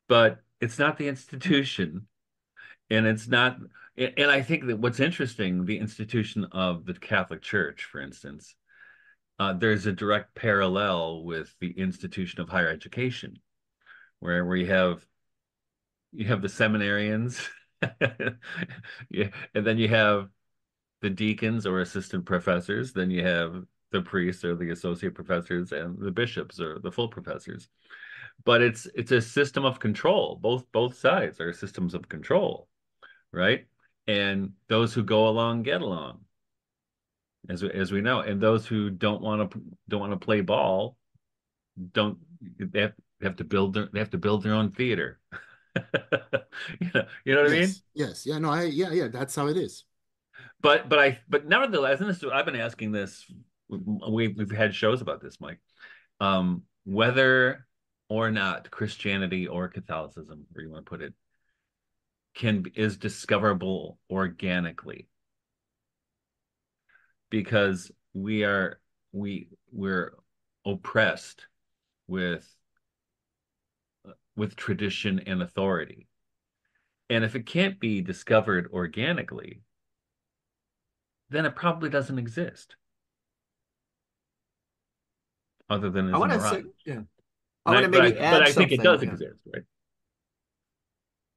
but it's not the institution, and it's not. And I think that what's interesting, the institution of the Catholic Church, for instance, there's a direct parallel with the institution of higher education, where you have the seminarians, yeah, and then you have the deacons or assistant professors, then you have the priests or the associate professors, and the bishops or the full professors. But it's a system of control. Both sides are systems of control, right? And those who go along get along. as we know. And those who don't want to play ball don't they have to build their own theater. You know what I mean? Yes, yes, yeah, no, yeah, that's how it is. But nevertheless, and I've been asking this. We've had shows about this, Mike. Whether or not Christianity or Catholicism, where you want to put it, is discoverable organically, because we're oppressed with tradition and authority. And if it can't be discovered organically, then it probably doesn't exist, other than I as a want to say, mirage. yeah, I want to maybe But add I think it something. does Yeah. exist, right?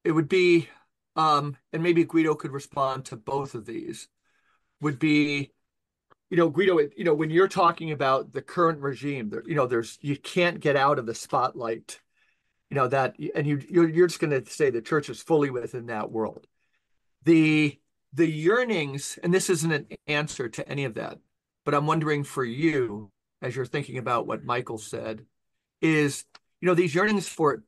It would be, and maybe Guido could respond to both of these, would be, Guido, when you're talking about the current regime, you can't get out of the spotlight, that, and you're just going to say the church is fully within that world. The yearnings, and this isn't an answer to any of that, but I'm wondering for you, as you're thinking about what Michael said, is, these yearnings for,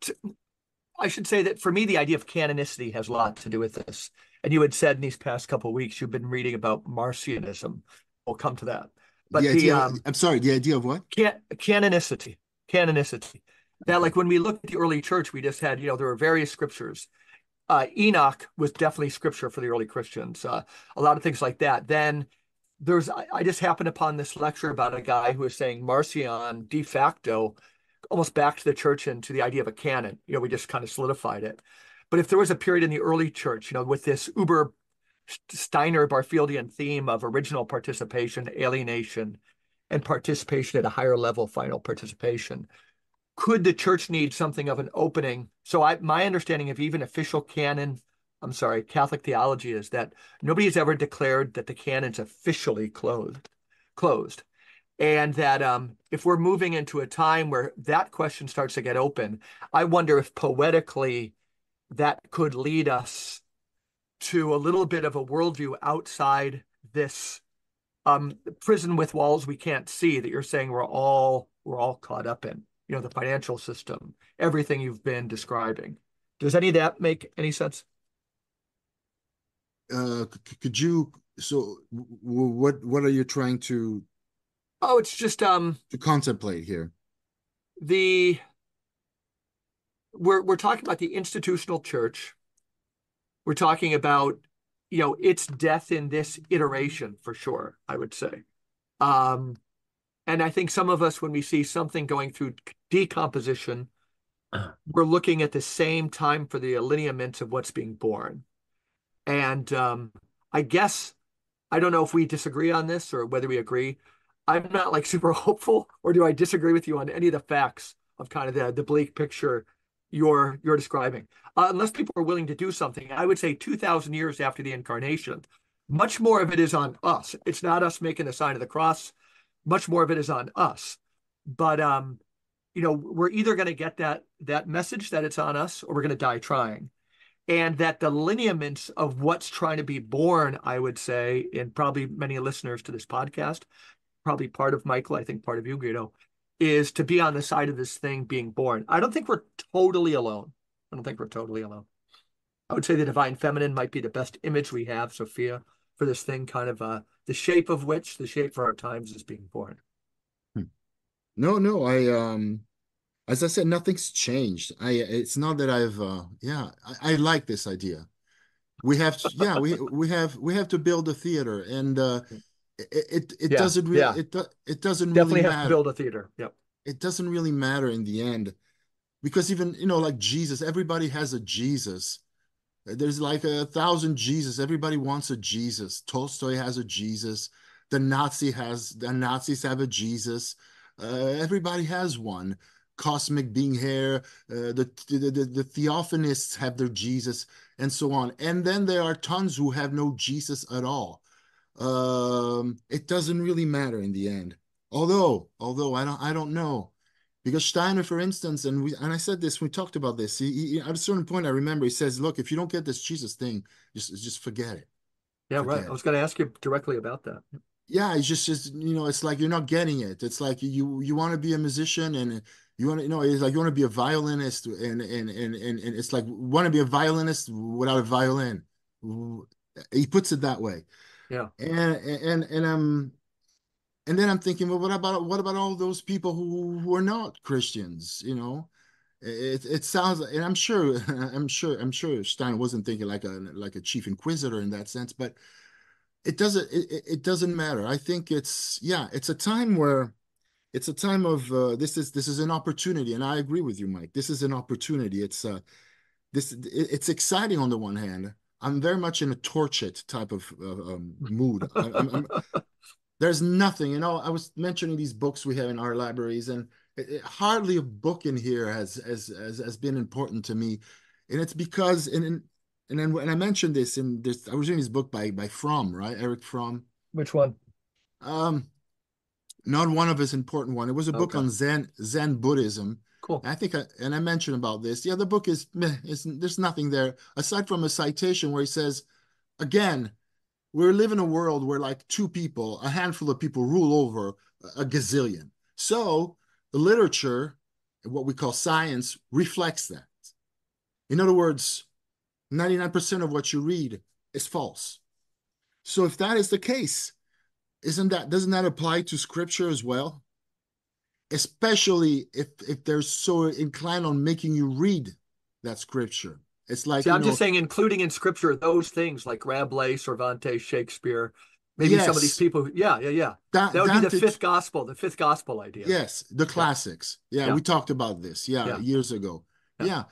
I should say that for me, the idea of canonicity has a lot to do with this. And you had said in these past couple of weeks, you've been reading about Marcionism. We'll come to that. The But idea, I'm sorry, the idea of what? Canonicity. That, Okay. like, when we look at the early church, we just had, there were various scriptures. Enoch was definitely scripture for the early Christians. A lot of things like that. Then I just happened upon this lecture about a guy who was saying Marcion de facto almost backed the church into the idea of a canon. We just kind of solidified it. But if there was a period in the early church, with this uber Steiner Barfieldian theme of original participation, alienation, and participation at a higher level, final participation, could the church need something of an opening? So my understanding of even official canon, I'm sorry, Catholic theology, is that nobody has ever declared that the canon's officially closed. And that if we're moving into a time where that question starts to get open, I wonder if poetically that could lead us to a little bit of a worldview outside this prison with walls we can't see that you're saying we're all caught up in. The financial system, everything you've been describing. Does any of that make any sense? Could you, so what are you trying to Oh, it's just contemplate here? the we're talking about the institutional church. We're talking about, its death in this iteration for sure, I would say. Um, and I think some of us, when we see something going through decomposition, we're looking at the same time for the lineaments of what's being born. And I guess, I don't know if we disagree on this or whether we agree. I'm not like super hopeful, or do I disagree with you on any of the facts of kind of the bleak picture you're describing? Unless people are willing to do something, I would say 2,000 years after the incarnation, much more of it is on us. It's not us making the sign of the cross. Much more of it is on us. But we're either going to get that message that it's on us, or we're going to die trying. And that the lineaments of what's trying to be born, I would say, and probably many listeners to this podcast, probably part of Michael, I think part of you, Guido, is to be on the side of this thing being born. I don't think we're totally alone. I don't think we're totally alone. I would say the divine feminine might be the best image we have, Sophia, for this thing, kind of the shape for our times is being born. No, as I said, nothing's changed. It's not that I like this idea. We have to, yeah, we have to build a theater, and it Yeah, doesn't really yeah, it doesn't really definitely have to matter. build a theater. Yep. It doesn't really matter in the end, because even, like Jesus, everybody has a Jesus. There's like 1,000 Jesus. Everybody wants a Jesus. Tolstoy has a Jesus. The Nazis have a Jesus. Everybody has one. Cosmic being here. The Theophanists have their Jesus, and so on. And then there are tons who have no Jesus at all. It doesn't really matter in the end. Although I don't know. Because Steiner, for instance, and I said this, we talked about this. At a certain point, I remember he says, "Look, if you don't get this Jesus thing, just forget it. Yeah, right. Forget I it." was going to ask you directly about that. yeah, it's just it's like you're not getting it. It's like you want to be a musician and you want to, it's like you want to be a violinist and it's like want to be a violinist without a violin. He puts it that way. Yeah. And and then I'm thinking, well, what about all those people who are not Christians? It sounds, and I'm sure I'm sure Stein wasn't thinking like a chief inquisitor in that sense, but it doesn't matter. I think it's a time where it's a time of this is an opportunity, and I agree with you, Mike. This is an opportunity. It's exciting on the one hand. I'm very much in a torch it type of mood. There's nothing, I was mentioning these books we have in our libraries, and hardly a book in here has been important to me, and it's because and then when I mentioned this in this, I was reading this book by Fromm, right, Eric Fromm. Which one? Um, Not one of his important one. It was a book Okay. on Zen Buddhism. Cool. And I mentioned about this. Yeah, the book is meh, there's nothing there aside from a citation where he says, again, we live in a world where like two people, a handful of people rule over a gazillion. So the literature, what we call science, reflects that. In other words, 99% of what you read is false. So if that is the case, doesn't that apply to scripture as well? Especially if they're so inclined on making you read that scripture. It's like, See, I'm just saying, including in scripture those things like Rabelais, Cervantes, Shakespeare, maybe some of these yes, people. Yeah, yeah, yeah. That would be Dante, the fifth gospel idea. yes, the Yeah, classics. Yeah, yeah, we talked about this. Yeah, yeah, years ago. yeah. Yeah,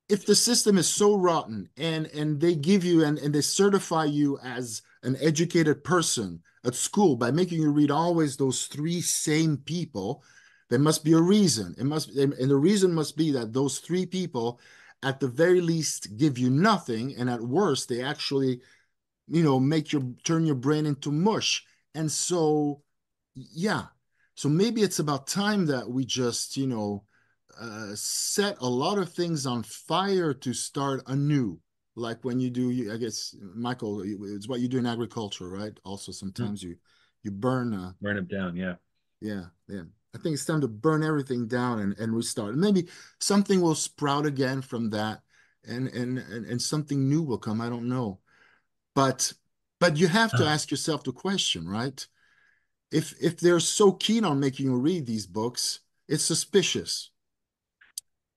if the system is so rotten and they give you and they certify you as an educated person at school by making you read always those three same people, there must be a reason. And the reason must be that those three people at the very least give you nothing, and at worst they actually make your turn your brain into mush. And so yeah, so maybe it's about time that we just set a lot of things on fire to start anew, like when you do, I guess, Michael, it's what you do in agriculture, right? Also Mhm. sometimes you burn Burn them down, yeah. yeah, yeah. I think it's time to burn everything down and restart. And maybe something will sprout again from that, and something new will come. I don't know. But but you have to ask yourself the question, right? If they're so keen on making you read these books, it's suspicious.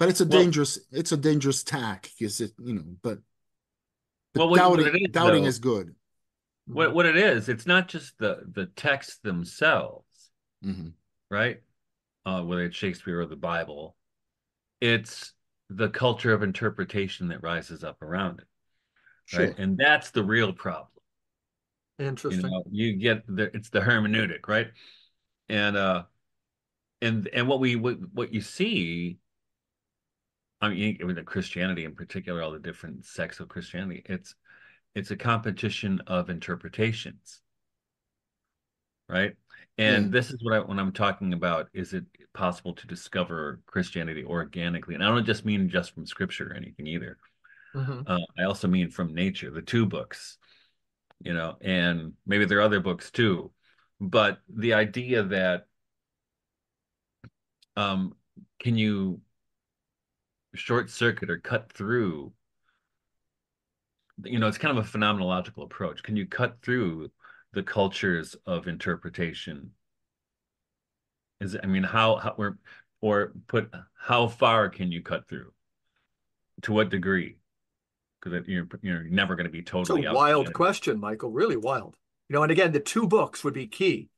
But Well, it's a dangerous tack because but what doubting it is doubting though, is good. Mhm. what it is, it's not just the texts themselves, Hmm. right? Whether it's Shakespeare or the Bible, it's the culture of interpretation that rises up around it, right? Sure. And that's the real problem. Interesting. You get it's the hermeneutic, right? And and what you see, I mean, the Christianity in particular, all the different sects of Christianity, it's a competition of interpretations, right? Yeah. And this is when I'm talking about, is it possible to discover Christianity organically? And I don't just mean just from scripture or anything either. Hmm. I also mean from nature, the two books, and maybe there are other books too. But the idea that um, can you short circuit or cut through, it's kind of a phenomenological approach. Can you cut through the cultures of interpretation? I mean, how or put, how far can you cut through? To what degree? Because you're never going to be It's a totally wild outside of it. question, Michael. Really wild. And again, the two books would be key.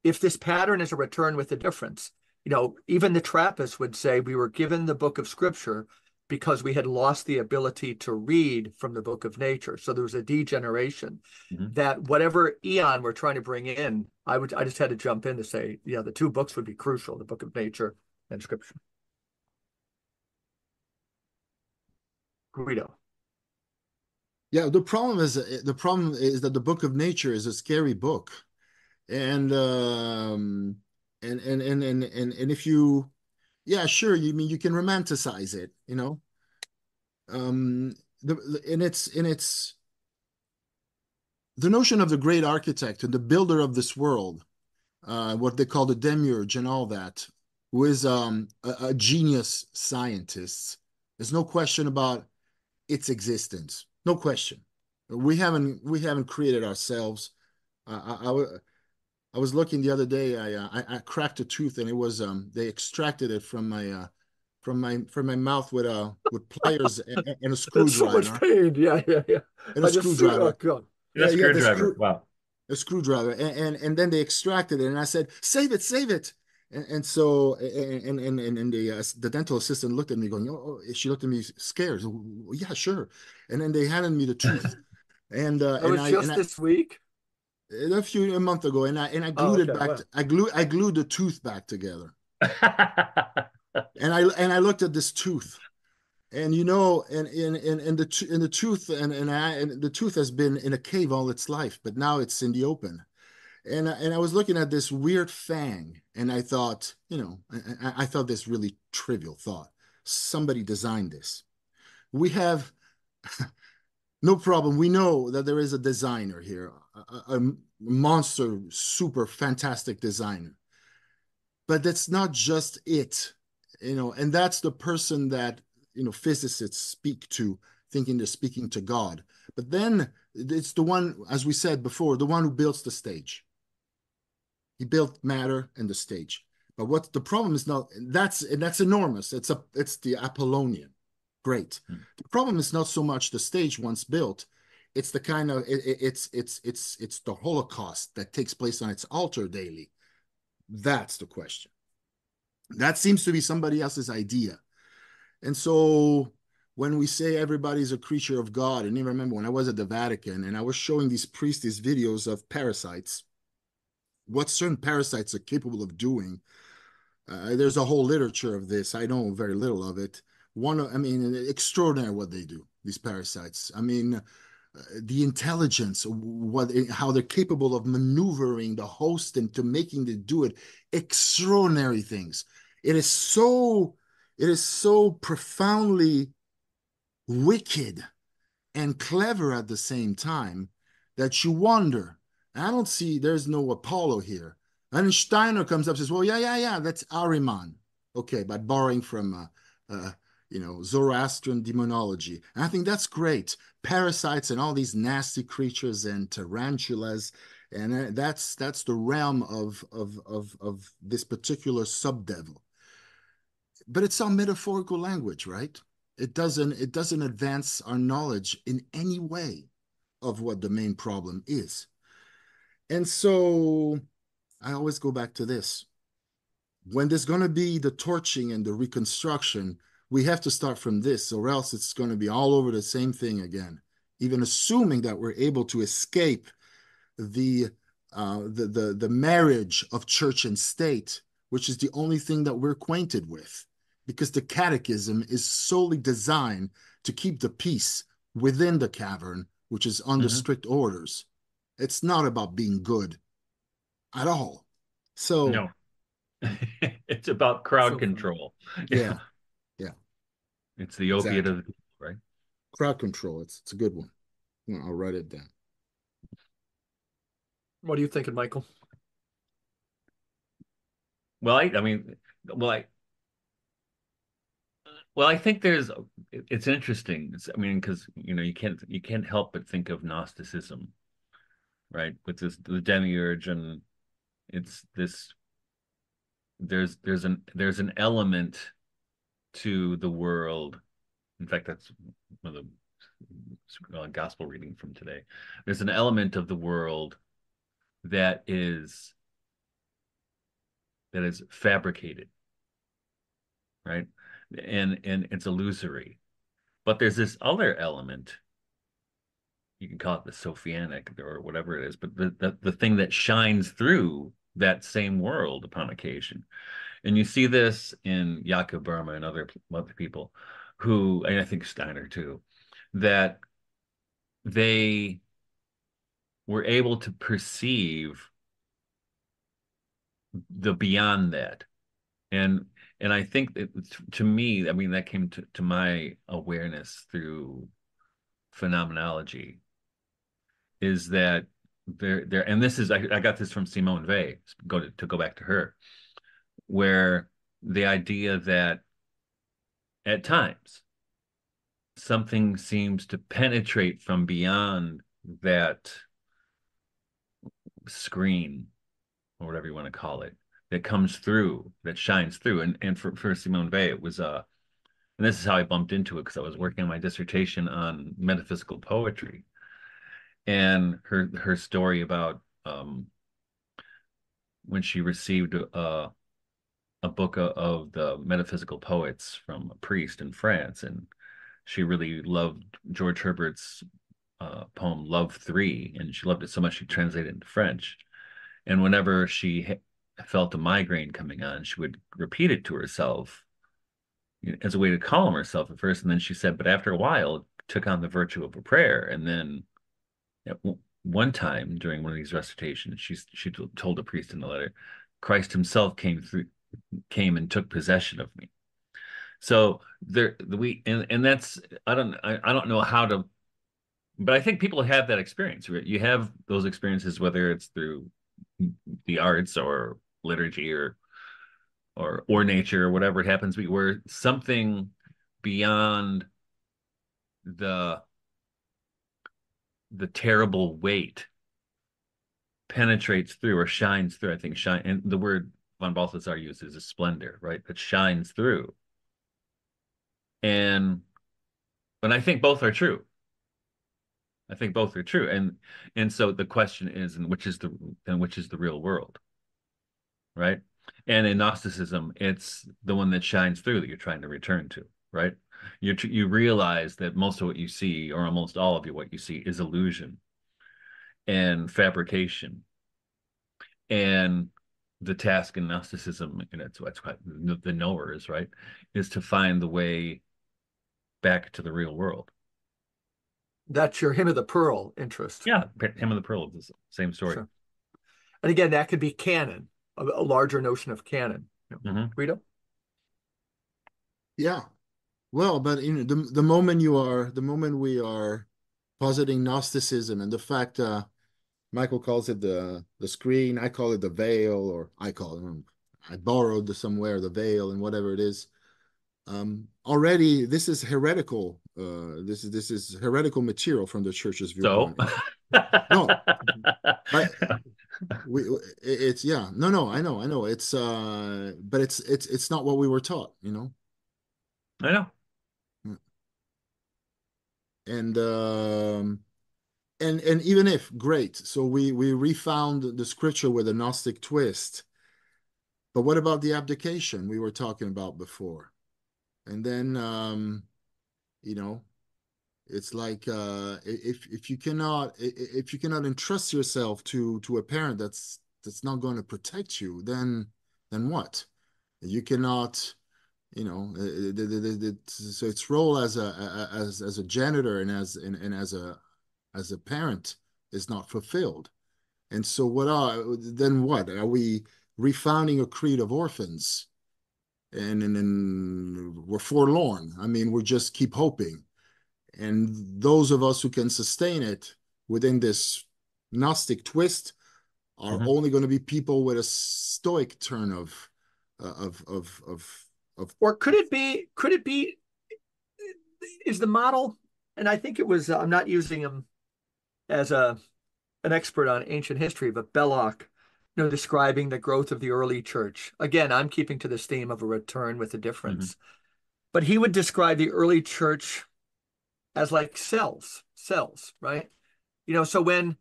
If this pattern is a return with a difference, even the Trappists would say we were given the book of scripture because we had lost the ability to read from the book of nature. So there was a degeneration Mhm. that whatever eon we're trying to bring in, I just had to jump in to say, yeah, the two books would be crucial, the book of nature and scripture. Guido. Yeah, the problem is that the Book of Nature is a scary book. And and if you yeah, sure, you mean you can romanticize it. Um and it's the notion of the great architect and the builder of this world, what they call the demiurge and all that, who is a genius scientist. There's no question about its existence. No question. We haven't created ourselves. I was looking the other day. I cracked a tooth, and it was they extracted it from my mouth with pliers and a That's so much screwdriver pain. Yeah, yeah, yeah. and a I just see. Oh screwdriver. God. A Yeah, yeah, screwdriver. Wow. a screwdriver, and then they extracted it, and I said, "Save it, save it." And so and the dental assistant looked at me going, "Oh," she looked at me scared. Yeah, sure. And then they handed me the tooth, and That was just this week. a month ago, and I Oh, glued it okay. back. Well, I glued the tooth back together, and I looked at this tooth, and the tooth and the tooth has been in a cave all its life, but now it's in the open. And I was looking at this weird fang, and I thought, I thought this really trivial thought. Somebody designed this. We have no problem. We know that there is a designer here, a monster, super fantastic designer. But that's not just it, and that's the person that, physicists speak to, thinking they're speaking to God. But then it's the one, as we said before, the one who builds the stage. He built matter and the stage. But what the problem is not, that's enormous. It's the Apollonian. Great. The problem is not so much the stage once built. It's the kind of it's the Holocaust that takes place on its altar daily. That's the question. That seems to be somebody else's idea. And so when we say everybody's a creature of God, and you remember when I was at the Vatican and I was showing these priests these videos of parasites, what certain parasites are capable of doing. There's a whole literature of this. I know very little of it. I mean, extraordinary what they do, these parasites. I mean, the intelligence, how they're capable of maneuvering the host into making them do it, extraordinary things. It is so, it is so profoundly wicked and clever at the same time that you wonder. I don't see, there's no Apollo here. And Steiner comes up and says, well, yeah, yeah, yeah, that's Ahriman. Okay, by borrowing from, Zoroastrian demonology. And I think that's great. Parasites and all these nasty creatures and tarantulas. And that's the realm of this particular subdevil. But it's all metaphorical language, right? It doesn't advance our knowledge in any way of what the main problem is. And so I always go back to this. When there's going to be the torching and the reconstruction, we have to start from this, or else it's going to be all over the same thing again. Even assuming that we're able to escape the the marriage of church and state, which is the only thing that we're acquainted with, because the catechism is solely designed to keep the peace within the cavern, which is under Mhm. strict orders. It's not about being good at all. So No. It's about crowd so funny. control. yeah, yeah, It's the opiate exactly. of the people, right? Crowd control. It's a good one. I'll write it down. What are you thinking, Michael? Well, I mean, well, I think it's interesting. I mean, because you can't help but think of Gnosticism, right? With the demiurge, and it's this. There's an element to the world. In fact, that's one of the gospel reading from today. There's an element of the world that is fabricated, right? And it's illusory. But there's this other element, you can call it the Sophianic or whatever it is, but the thing that shines through that same world upon occasion. And you see this in Jakob Burma and other people who, and I think Steiner too, that they were able to perceive the beyond that. And I think that, to me, I mean, that came to my awareness through phenomenology, is that there, and this is I got this from Simone Weil, to go back to her, where the idea that at times something seems to penetrate from beyond that screen, or whatever you want to call it, that comes through, that shines through. And for Simone Weil, it was and this is how I bumped into it, because I was working on my dissertation on metaphysical poetry, and her story about when she received a book of the metaphysical poets from a priest in France, and she really loved George Herbert's poem Love 3, and she loved it so much she translated it into French. And whenever she felt a migraine coming on, she would repeat it to herself, as a way to calm herself at first. And then she said, but after a while, it took on the virtue of a prayer. And then at one time during one of these recitations, she told a priest in a letter, Christ himself came and took possession of me. So and that's, I don't know how to, but I think people have that experience. You have those experiences, whether it's through the arts or liturgy or nature or whatever it happens to be, where something beyond the terrible weight penetrates through or shines through. I think shine, and the word von Balthasar uses is splendor, right? That shines through. And I think both are true. I think both are true. And so the question is, and which is the real world, right? And in Gnosticism, it's the one that shines through that you're trying to return to, right? You realize that most of what you see, or almost all of what you see, is illusion and fabrication. And the task in Gnosticism, and it's what's the knower is, right, is to find the way back to the real world. That's your Hymn of the Pearl interest. Yeah, Hymn of the Pearl is the same story. Sure. And again, that could be canon, a larger notion of canon. Guido? Yeah. Well, but the moment we are positing Gnosticism, and the fact Michael calls it the screen, I call it the veil, or I borrowed somewhere the veil and whatever it is. Already this is heretical. This is heretical material from the church's viewpoint. No, it's yeah. No, I know. It's but it's not what we were taught, I know. And even if great, so we refound the scripture with a Gnostic twist. But what about the abdication we were talking about before? And then it's like if you cannot entrust yourself to a parent that's not going to protect you, then what? You cannot, so its role as a janitor and as a parent is not fulfilled. And so what are we refounding a creed of orphans? And we're forlorn. I mean, we just keep hoping. And those of us who can sustain it within this Gnostic twist are only going to be people with a stoic turn of or could it be is the model, and I think it was, I'm not using him as an expert on ancient history, but Belloc, describing the growth of the early church. Again, I'm keeping to this theme of a return with a difference. But he would describe the early church as like cells, right? So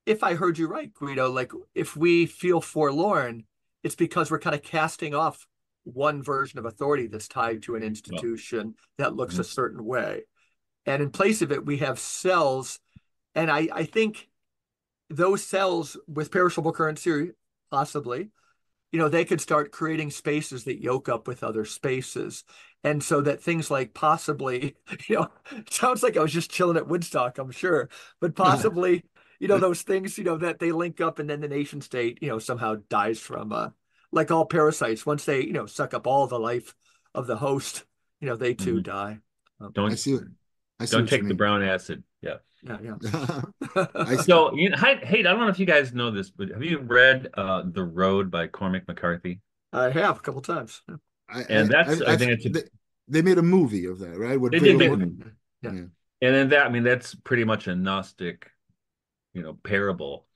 if I heard you right, Guido, like if we feel forlorn, it's because we're kind of casting off one version of authority that's tied to an institution that looks a certain way. And in place of it, we have cells. And I think those cells with perishable currency, possibly, they could start creating spaces that yoke up with other spaces. And so that things like possibly, it sounds like I was just chilling at Woodstock, I'm sure, but possibly, those things, that they link up, and then the nation state, somehow dies from, like all parasites, once they, suck up all the life of the host, they too die. Don't take the brown acid. Yeah. Yeah, yeah. I So, hey, I don't know if you guys know this, but have you read The Road by Cormac McCarthy? I have a couple times. And that's, I I've think it's a, they made a movie of that, right? With they did Viggo make a Mortensen. movie. Yeah. Yeah. And then that, I mean, that's pretty much a Gnostic, parable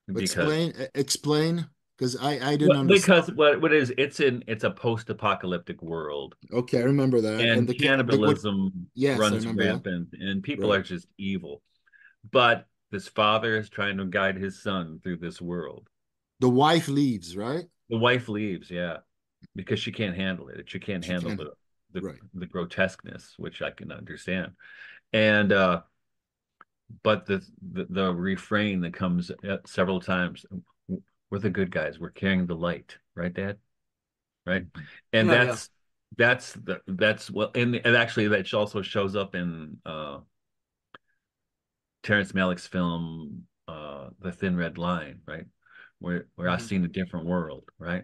because Explain, because I didn't well, understand. because what it is, it's a post-apocalyptic world, Okay, I remember that. And and the what? cannibalism Yes, I runs remember that. rampant, and people Right. are just evil. But this father is trying to guide his son through this world. The wife leaves, right? The wife leaves, yeah, because she can't handle it. She can't She handle can. the Right. the grotesqueness, which I can understand. And but the refrain that comes several times, we're the good guys. We're carrying the light, right, Dad? Right? And Yeah, yeah. that's well, and actually that also shows up in Terrence Malick's film The Thin Red Line, right? Where I've Mhm. seen a different world, right?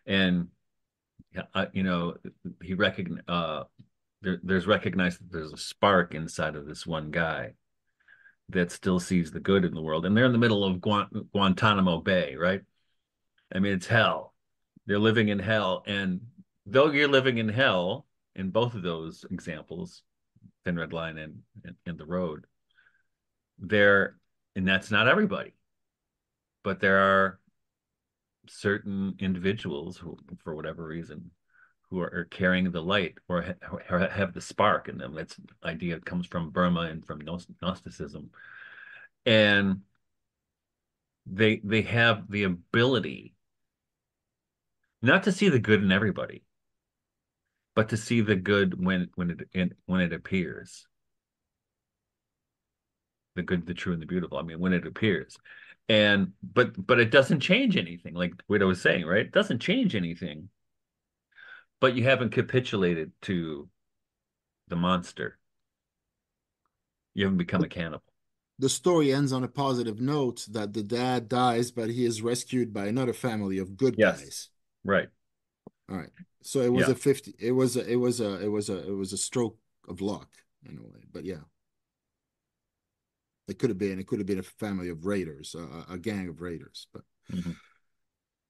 And he there's recognized that there's a spark inside of this one guy that still sees the good in the world. And they're in the middle of Guantanamo Bay, right? I mean, it's hell. They're living in hell. And though you're living in hell in both of those examples, Thin Red Line and The Road, there, and that's not everybody, but there are certain individuals who, for whatever reason, who are carrying the light or have the spark in them. That's idea comes from Burma and from Gnosticism, and they have the ability not to see the good in everybody, but to see the good when it appears, the good, the true, and the beautiful. I mean, when it appears, and but it doesn't change anything. Like what I was saying, right? It doesn't change anything, but you haven't capitulated to the monster. You haven't become a cannibal. The story ends on a positive note that the dad dies, but he is rescued by another family of good Yes, guys. right. All right. So it was Yeah. a 50, it was a stroke of luck in a way. But yeah, it could have been a family of raiders, a gang of raiders. But Mhm.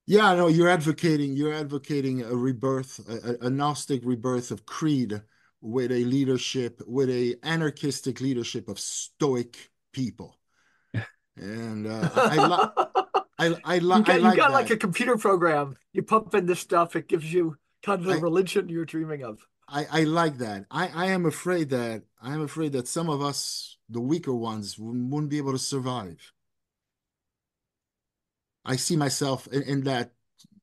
yeah, no, you're advocating a rebirth, a Gnostic rebirth of creed with a leadership, with a anarchistic leadership of stoic people. And I You like got like that. a computer program. You pump in this stuff, it gives you kind of the I religion you're dreaming of. I like that. I am afraid that some of us, the weaker ones, wouldn't be able to survive. I see myself in that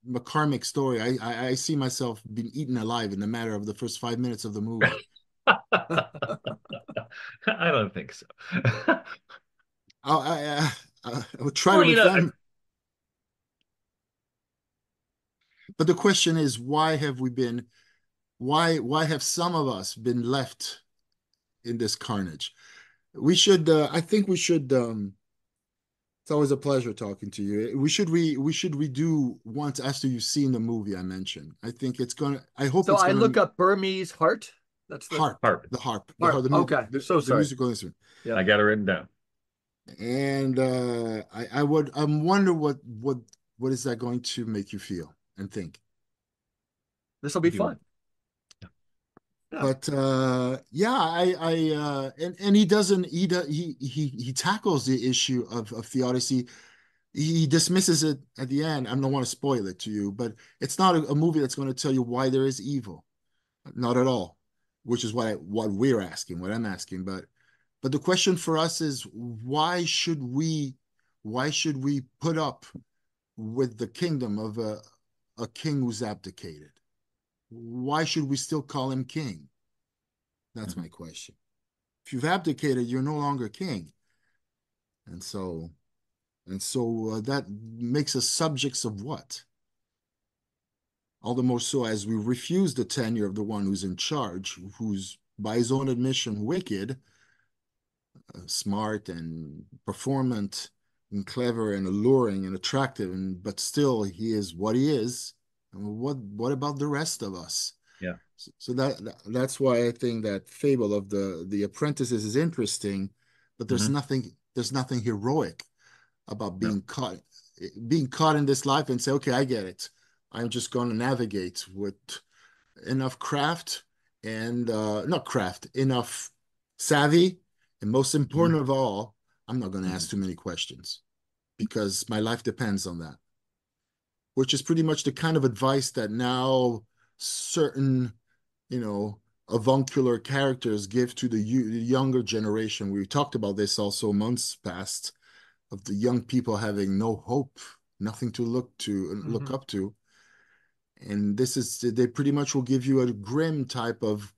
McCormick story. I see myself being eaten alive in the matter of the first 5 minutes of the movie. I don't think so. I would try to Well, defend, but the question is, why have some of us been left in this carnage? I think we should. It's always a pleasure talking to you. We should redo once after you've seen the movie I mentioned. I think it's gonna. I hope So it's I gonna look up Burmese heart. That's the harp, Harp. the harp, harp. Okay, so the sorry. musical instrument. Yeah, I got it written down. And I wonder what is that going to make you feel and think. this will be If you fun. want. Yeah. But yeah, and he doesn't he tackles the issue of theodicy. He dismisses it at the end. I don't want to spoil it to you, but it's not a movie that's going to tell you why there is evil. Not at all. Which is what we're asking, what I'm asking. But the question for us is why should we put up with the kingdom of a king who's abdicated? Why should we still call him king? That's Mhm. my question. If you've abdicated, you're no longer king. And so that makes us subjects of what? All the more so as we refuse the tenure of the one who's in charge, who's by his own admission wicked, smart and performant and clever and alluring and attractive, but still he is what he is. And what about the rest of us? Yeah. So that's why I think that fable of the apprentices is interesting, but Hmm. there's nothing heroic about No. being caught in this life and say, okay, I get it. I'm just going to navigate with enough craft and not craft, enough savvy, and most Hmm. important of all, I'm not going to Hmm. ask too many questions because my life depends on that, which is pretty much the kind of advice that now certain, you know, avuncular characters give to the younger generation. We talked about this also months past of the young people having no hope, nothing to look Hmm. up to. And this is they pretty much will give you a grim type of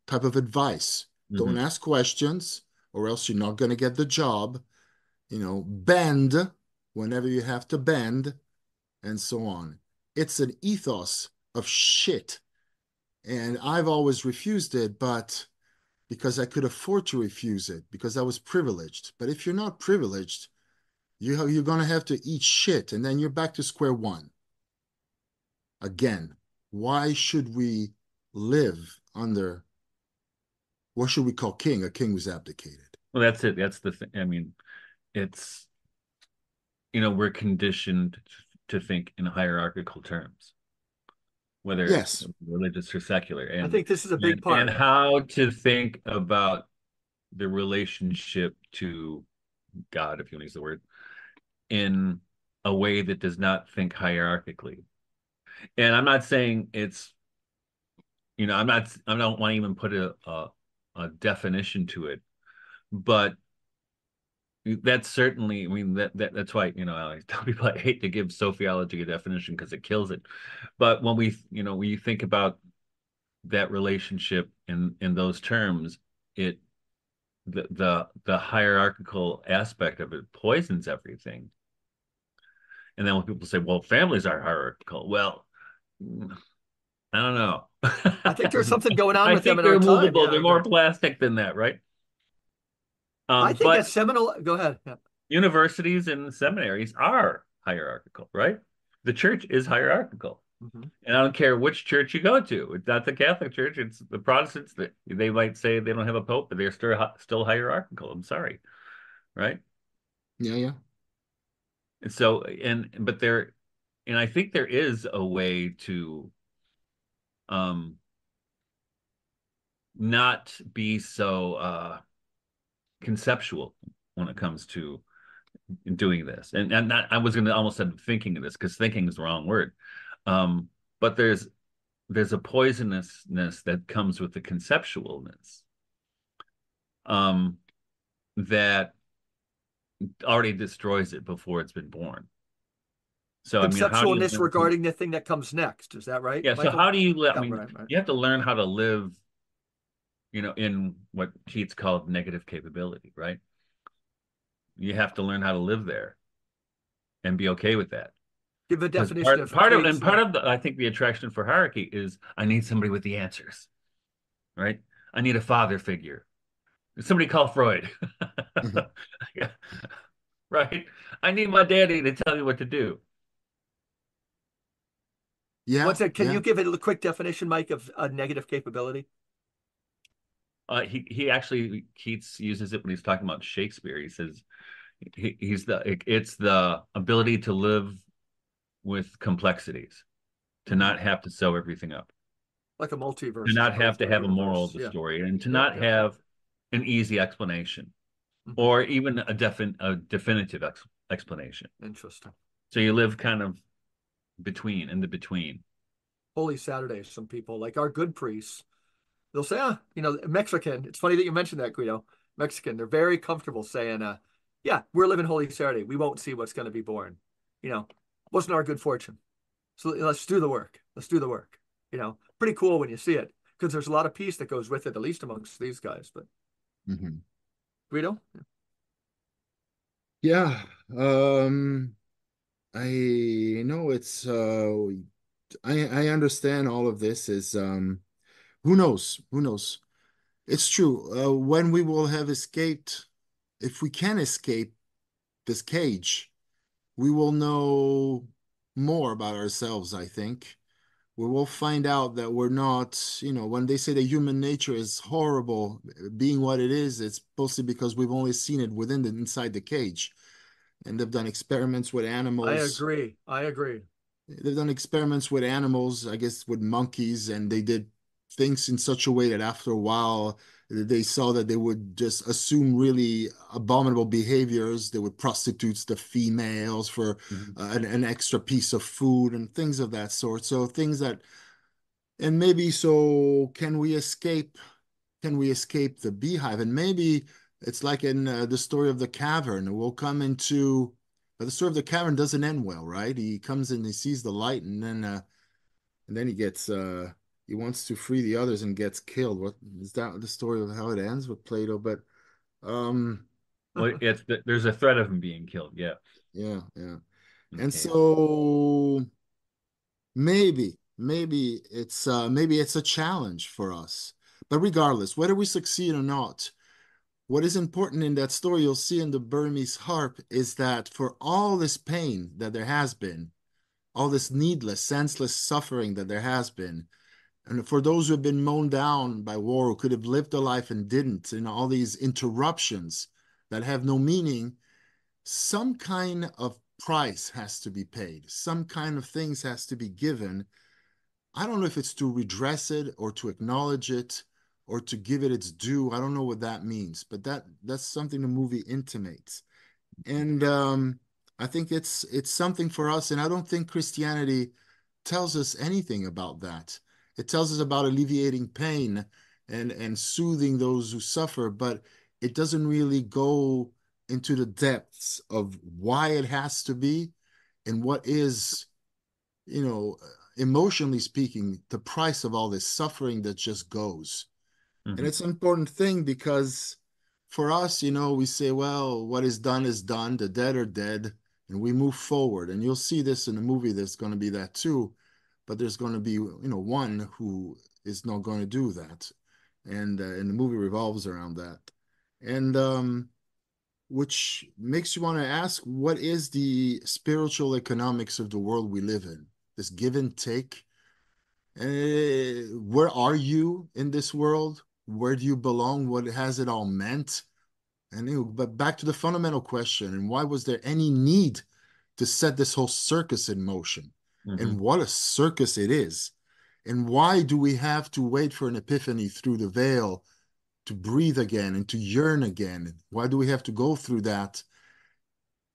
advice. Don't Hmm. ask questions or else you're not going to get the job. Bend whenever you have to bend and so on. It's an ethos of shit. And I've always refused it, but because I could afford to refuse it, because I was privileged. But if you're not privileged, you're going to have to eat shit, and then you're back to square one. Again, why should we live under what should we call king? A king who's abdicated. Well, that's it. That's the thing. I mean, it's, we're conditioned to think in hierarchical terms, whether it's Yes. religious or secular, I and think this is a big and part. how to think about the relationship to God, if you want to use the word, in a way that does not think hierarchically. And I'm not saying it's, I don't want to even put a definition to it, but that's certainly, I mean, that's why, I tell people I hate to give sociology a definition because it kills it. But when you think about that relationship in those terms, it the hierarchical aspect of it poisons everything. And then when people say, well, families are hierarchical, well, I don't know. I think there's something going on I with them think in our they're time. movable. Yeah, I They're agree. more plastic than that, right? I think But at seminal, go ahead. Yeah. universities and seminaries are hierarchical, right? The church is hierarchical. Hmm. And I don't care which church you go to. It's not the Catholic Church. It's the Protestants that they might say they don't have a pope, but they're still hierarchical. I'm sorry, right? Yeah, yeah. And so, but there, and I think there is a way to um not be so conceptual when it comes to doing this. And not, I was going to almost said thinking of this because thinking is the wrong word. But there's a poisonousness that comes with the conceptualness um, that already destroys it before it's been born. So I mean, how do you Conceptualness learn to? regarding the thing that comes next. Is that right, Yeah. So Michael? how do you? I Yeah, mean, right, right. you have to learn how to live. In what Keats called negative capability, right? You have to learn how to live there and be okay with that. Give a Because definition part of part of and Keats. part Yeah. of the I think the attraction for hierarchy is I need somebody with the answers, right? I need a father figure. Somebody call Freud. Right? I need my daddy to tell me what to do. Yeah, What's that? Can yeah. you give it a quick definition, Mike, of a negative capability? He actually Keats uses it when he's talking about Shakespeare. He says it's the ability to live with complexities, to Hmm. not have to sew everything up, Like a to multiverse as not have opposed to to a have a moral of universe. the Yeah. story, and to Yep. not Yep. have an easy explanation Hmm. or even a definitive explanation. Interesting. So you live kind of in the between. Holy Saturday, some people, like our good priests, they'll say, Mexican. It's funny that you mentioned that, Guido. Mexican, they're very comfortable saying, yeah, we're living Holy Saturday. We won't see what's going to be born. You know, wasn't our good fortune. So let's do the work. Let's do the work. Pretty cool when you see it because there's a lot of peace that goes with it, at least amongst these guys. But Hmm. Guido, Yeah. I know it's I understand all of this is who knows? Who knows? It's true. When we will have escaped, if we can escape this cage, we will know more about ourselves, I think. we will find out that we're not, when they say that human nature is horrible, being what it is, it's mostly because we've only seen it inside the cage. And they've done experiments with I animals. agree. I agree. They've done experiments with animals, I guess with monkeys, and they did things in such a way that after a while they saw that they would just assume really abominable behaviors. They would prostitute the females for Mhm. an extra piece of food and things of that sort. So things that, and maybe so can we escape? Can we escape the beehive? And maybe it's like in the story of the cavern. We'll come into, but the story of the cavern doesn't end well, right? He comes in, he sees the light, and then he gets he wants to free the others and gets killed. What is that the story of how it ends with Plato? But um Well, there's a threat of him being killed. Yeah. yeah, yeah. And Okay. so maybe it's a challenge for us. But regardless, whether we succeed or not, what is important in that story you'll see in the Burmese harp is that for all this pain that there has been, all this needless, senseless suffering that there has been, and for those who have been mown down by war, who could have lived a life and didn't, and all these interruptions that have no meaning, some kind of price has to be paid. Some kind of things has to be given. I don't know if it's to redress it or to acknowledge it or to give it its due. I don't know what that means, but that's something the movie intimates. And I think it's something for us, and I don't think Christianity tells us anything about that. It tells us about alleviating pain and soothing those who suffer, but it doesn't really go into the depths of why it has to be and what is, you know, emotionally speaking, the price of all this suffering that just goes. And Mhm. it's an important thing because for us, we say, well, what is done, the dead are dead, and we move forward. And you'll see this in the movie, there's going to be that too. But there's going to be, one who is not going to do that. And the movie revolves around that. And which makes you want to ask, what is the spiritual economics of the world we live in? This give and take. Where are you in this world? Where do you belong? What has it all meant? But back to the fundamental question, and why was there any need to set this whole circus in motion? And Mhm. what a circus it is. And why do we have to wait for an epiphany through the veil to breathe again and to yearn again? Why do we have to go through that?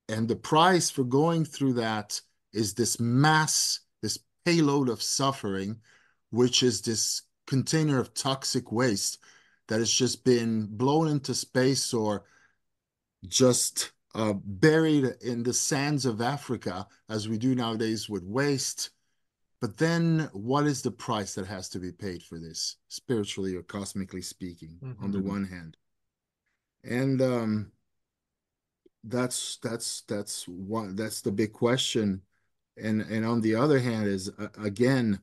And the price for going through that is this payload of suffering, which is this container of toxic waste that has just been blown into space or just buried in the sands of Africa, as we do nowadays with waste. But then, what is the price that has to be paid for this, spiritually or cosmically speaking, on the Mhm. Mhm. one hand? And that's the big question. And on the other hand is again,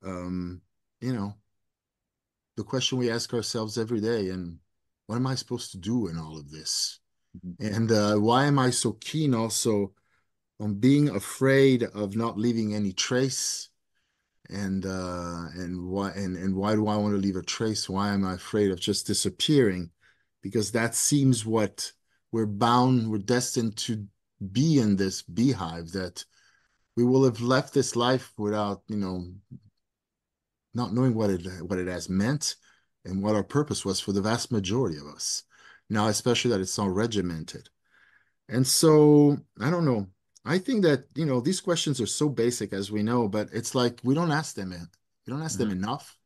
um, you know, the question we ask ourselves every day, and what am I supposed to do in all of this? Mhm. And why am I so keen also on being afraid of not leaving any trace? And why do I want to leave a trace? Why am I afraid of just disappearing? Because that seems what we're destined to be in this beehive, that we will have left this life without, not knowing what it has meant and what our purpose was for the vast majority of us. Now, especially that it's so regimented. And so, I don't know. I think that, these questions are so basic as we know, but it's like we don't ask them Mhm. enough,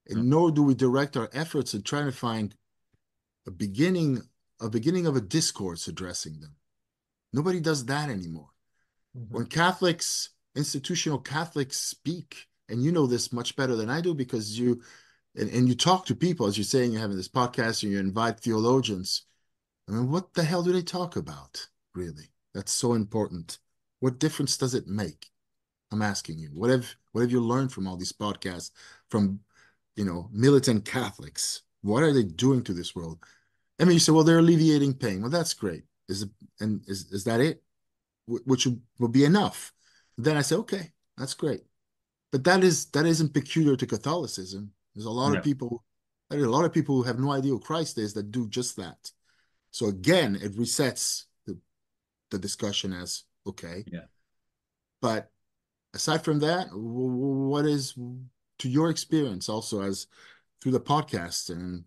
No. and nor do we direct our efforts in trying to find a beginning, a beginning of a discourse addressing them. Nobody does that anymore. When Mhm. institutional Catholics speak, and you know this much better than I do because and you talk to people, as you're saying, you're having this podcast and you invite theologians. I mean, what the hell do they talk about, really? That's so important. What difference does it make? I'm asking you. What have you learned from all these podcasts from, militant Catholics? What are they doing to this world? I mean, you say, well, they're alleviating pain. Well, that's great. Is that it? Which will be enough. Then I say, okay, that's great. but that isn't peculiar to Catholicism. There's a lot of No. people, I mean, a lot of people who have no idea who Christ is that do just that. So again, it resets the discussion as okay. Yeah. But aside from that, what is, to your experience also as through the podcast and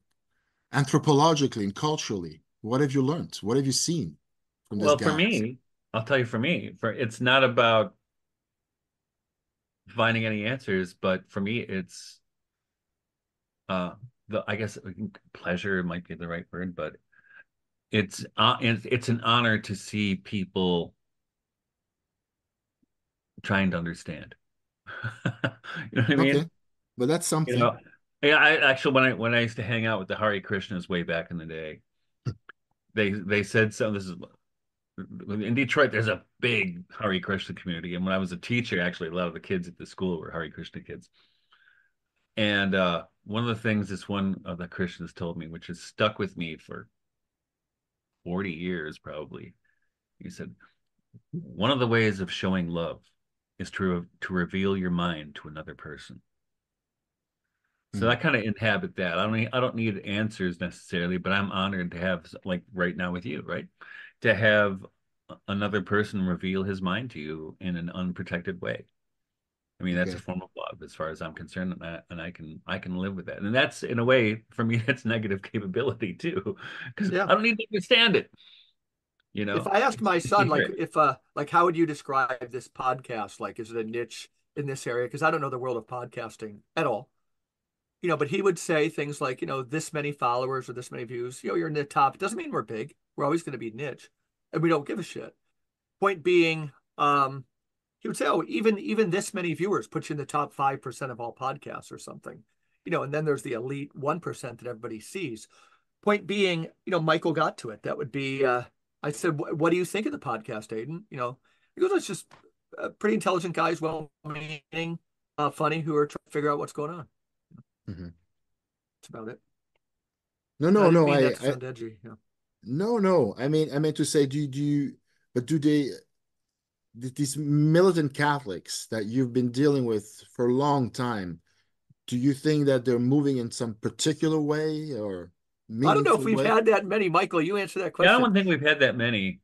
anthropologically and culturally, what have you learned? What have you seen from these Well, for guys? me, I'll tell you, for me, it's not about finding any answers, but for me, it's the I guess pleasure might be the right word, but it's an honor to see people trying to understand. You know what I mean? Okay, but that's You something. know, yeah. I actually, when I used to hang out with the Hare Krishnas way back in the day, they said so. This is in Detroit. There's a big Hare Krishna community, and when I was a teacher, actually, a lot of the kids at the school were Hare Krishna kids. And one of the things this one of the Krishnas told me, which has stuck with me for 40 years probably, he said, one of the ways of showing love is to reveal your mind to another person. So Hmm. I kind of inhabit that. I don't need answers necessarily, but I'm honored to have, like right now with you, right? To have another person reveal his mind to you in an unprotected way. I mean, that's a Okay. form of love as far as I'm concerned, and I can live with that. And that's, in a way, for me, that's negative capability too, because Yeah. I don't need to understand it, If I asked It's my a son, like, secret. if like, how would you describe this podcast? Like, is it a niche in this area? Because I don't know the world of podcasting at all. But he would say things like, this many followers or this many views. You're in the top. It doesn't mean we're big. We're always going to be niche, and we don't give a shit. Point being, he would say, oh, even this many viewers puts you in the top 5% of all podcasts or something. And then there's the elite 1% that everybody sees. Point being, Michael got to it. That would be, I said, what do you think of the podcast, Aiden? He goes, it's just pretty intelligent guys, well-meaning, funny, who are trying to figure out what's going on. Hmm. That's about it. No, And I no, didn't no. mean that to sound edgy. Yeah. No, no. I meant to say, but do these militant Catholics that you've been dealing with for a long time, do you think that they're moving in some particular way or I don't know if meaningful we've way? had that many. Michael, you answer that Yeah, I question. don't think we've had that many.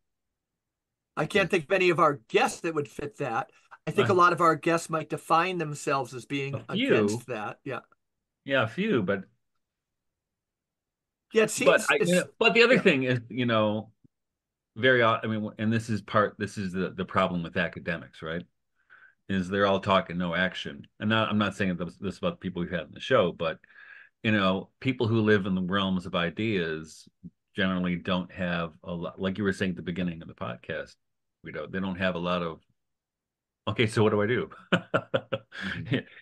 I can't think of any of our guests that would fit that. I think a Uh, lot of our guests might define themselves as a being few, against that. Yeah. yeah, a few, but Yeah, it but seems I, it's but the other yeah. thing is, I mean, and this is the problem with academics, right? Is they're all talking, no action. And I'm not saying this about the people we've had in the show, but people who live in the realms of ideas generally don't have a lot, like you were saying at the beginning of the podcast, they don't have a lot of, okay, so what do I do?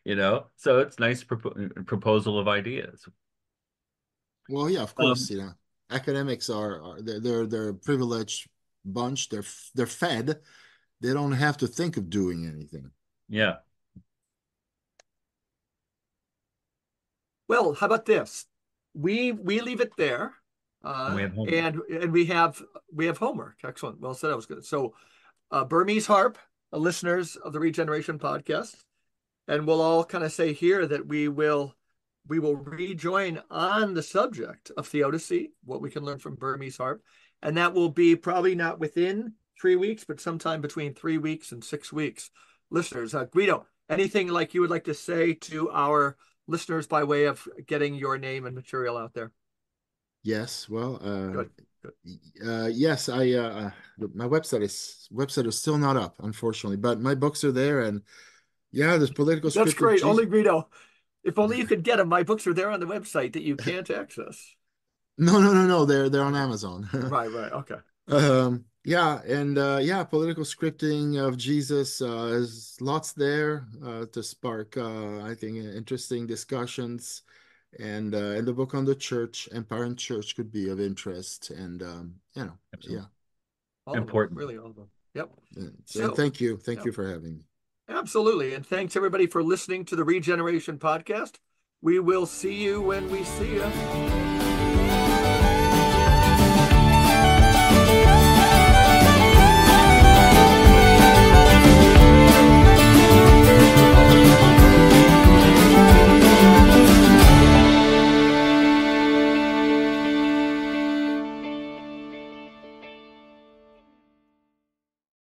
Mhm. So it's nice proposal of ideas. Well, yeah, of course, Um, academics they're a privileged bunch. They're fed. They don't have to think of doing anything. yeah, Well, how about this? We leave it there. and we have homework. And we have homework. Excellent. Well said. That was good. So Burmese harp, listeners of the Regeneration podcast, and we'll all kind of say here that we will rejoin on the subject of theodicy, what we can learn from Burmese harp, and that will be probably not within 3 weeks, but sometime between 3 weeks and 6 weeks. Listeners, Guido, anything like you would like to say to our listeners by way of getting your name and material out there? Yes, well, Good. Good. yes, my website is still not up, unfortunately, but my books are there, and yeah, there's political That's script of great. Jesus. Only Guido. If only you could get them. My books are there on the website that you can't access. No, no, no, no, they're on Amazon. Right, right. Okay. Yeah, and yeah, political scripting of Jesus, there's lots there to spark, I think, interesting discussions. And the book on the church, Empire and Church, could be of interest. And yeah. Absolutely All of them. important. Really, all of them. Yep. And So, thank yeah, you for having me. absolutely. And thanks everybody for listening to the Regeneration podcast. We will see you when we see you.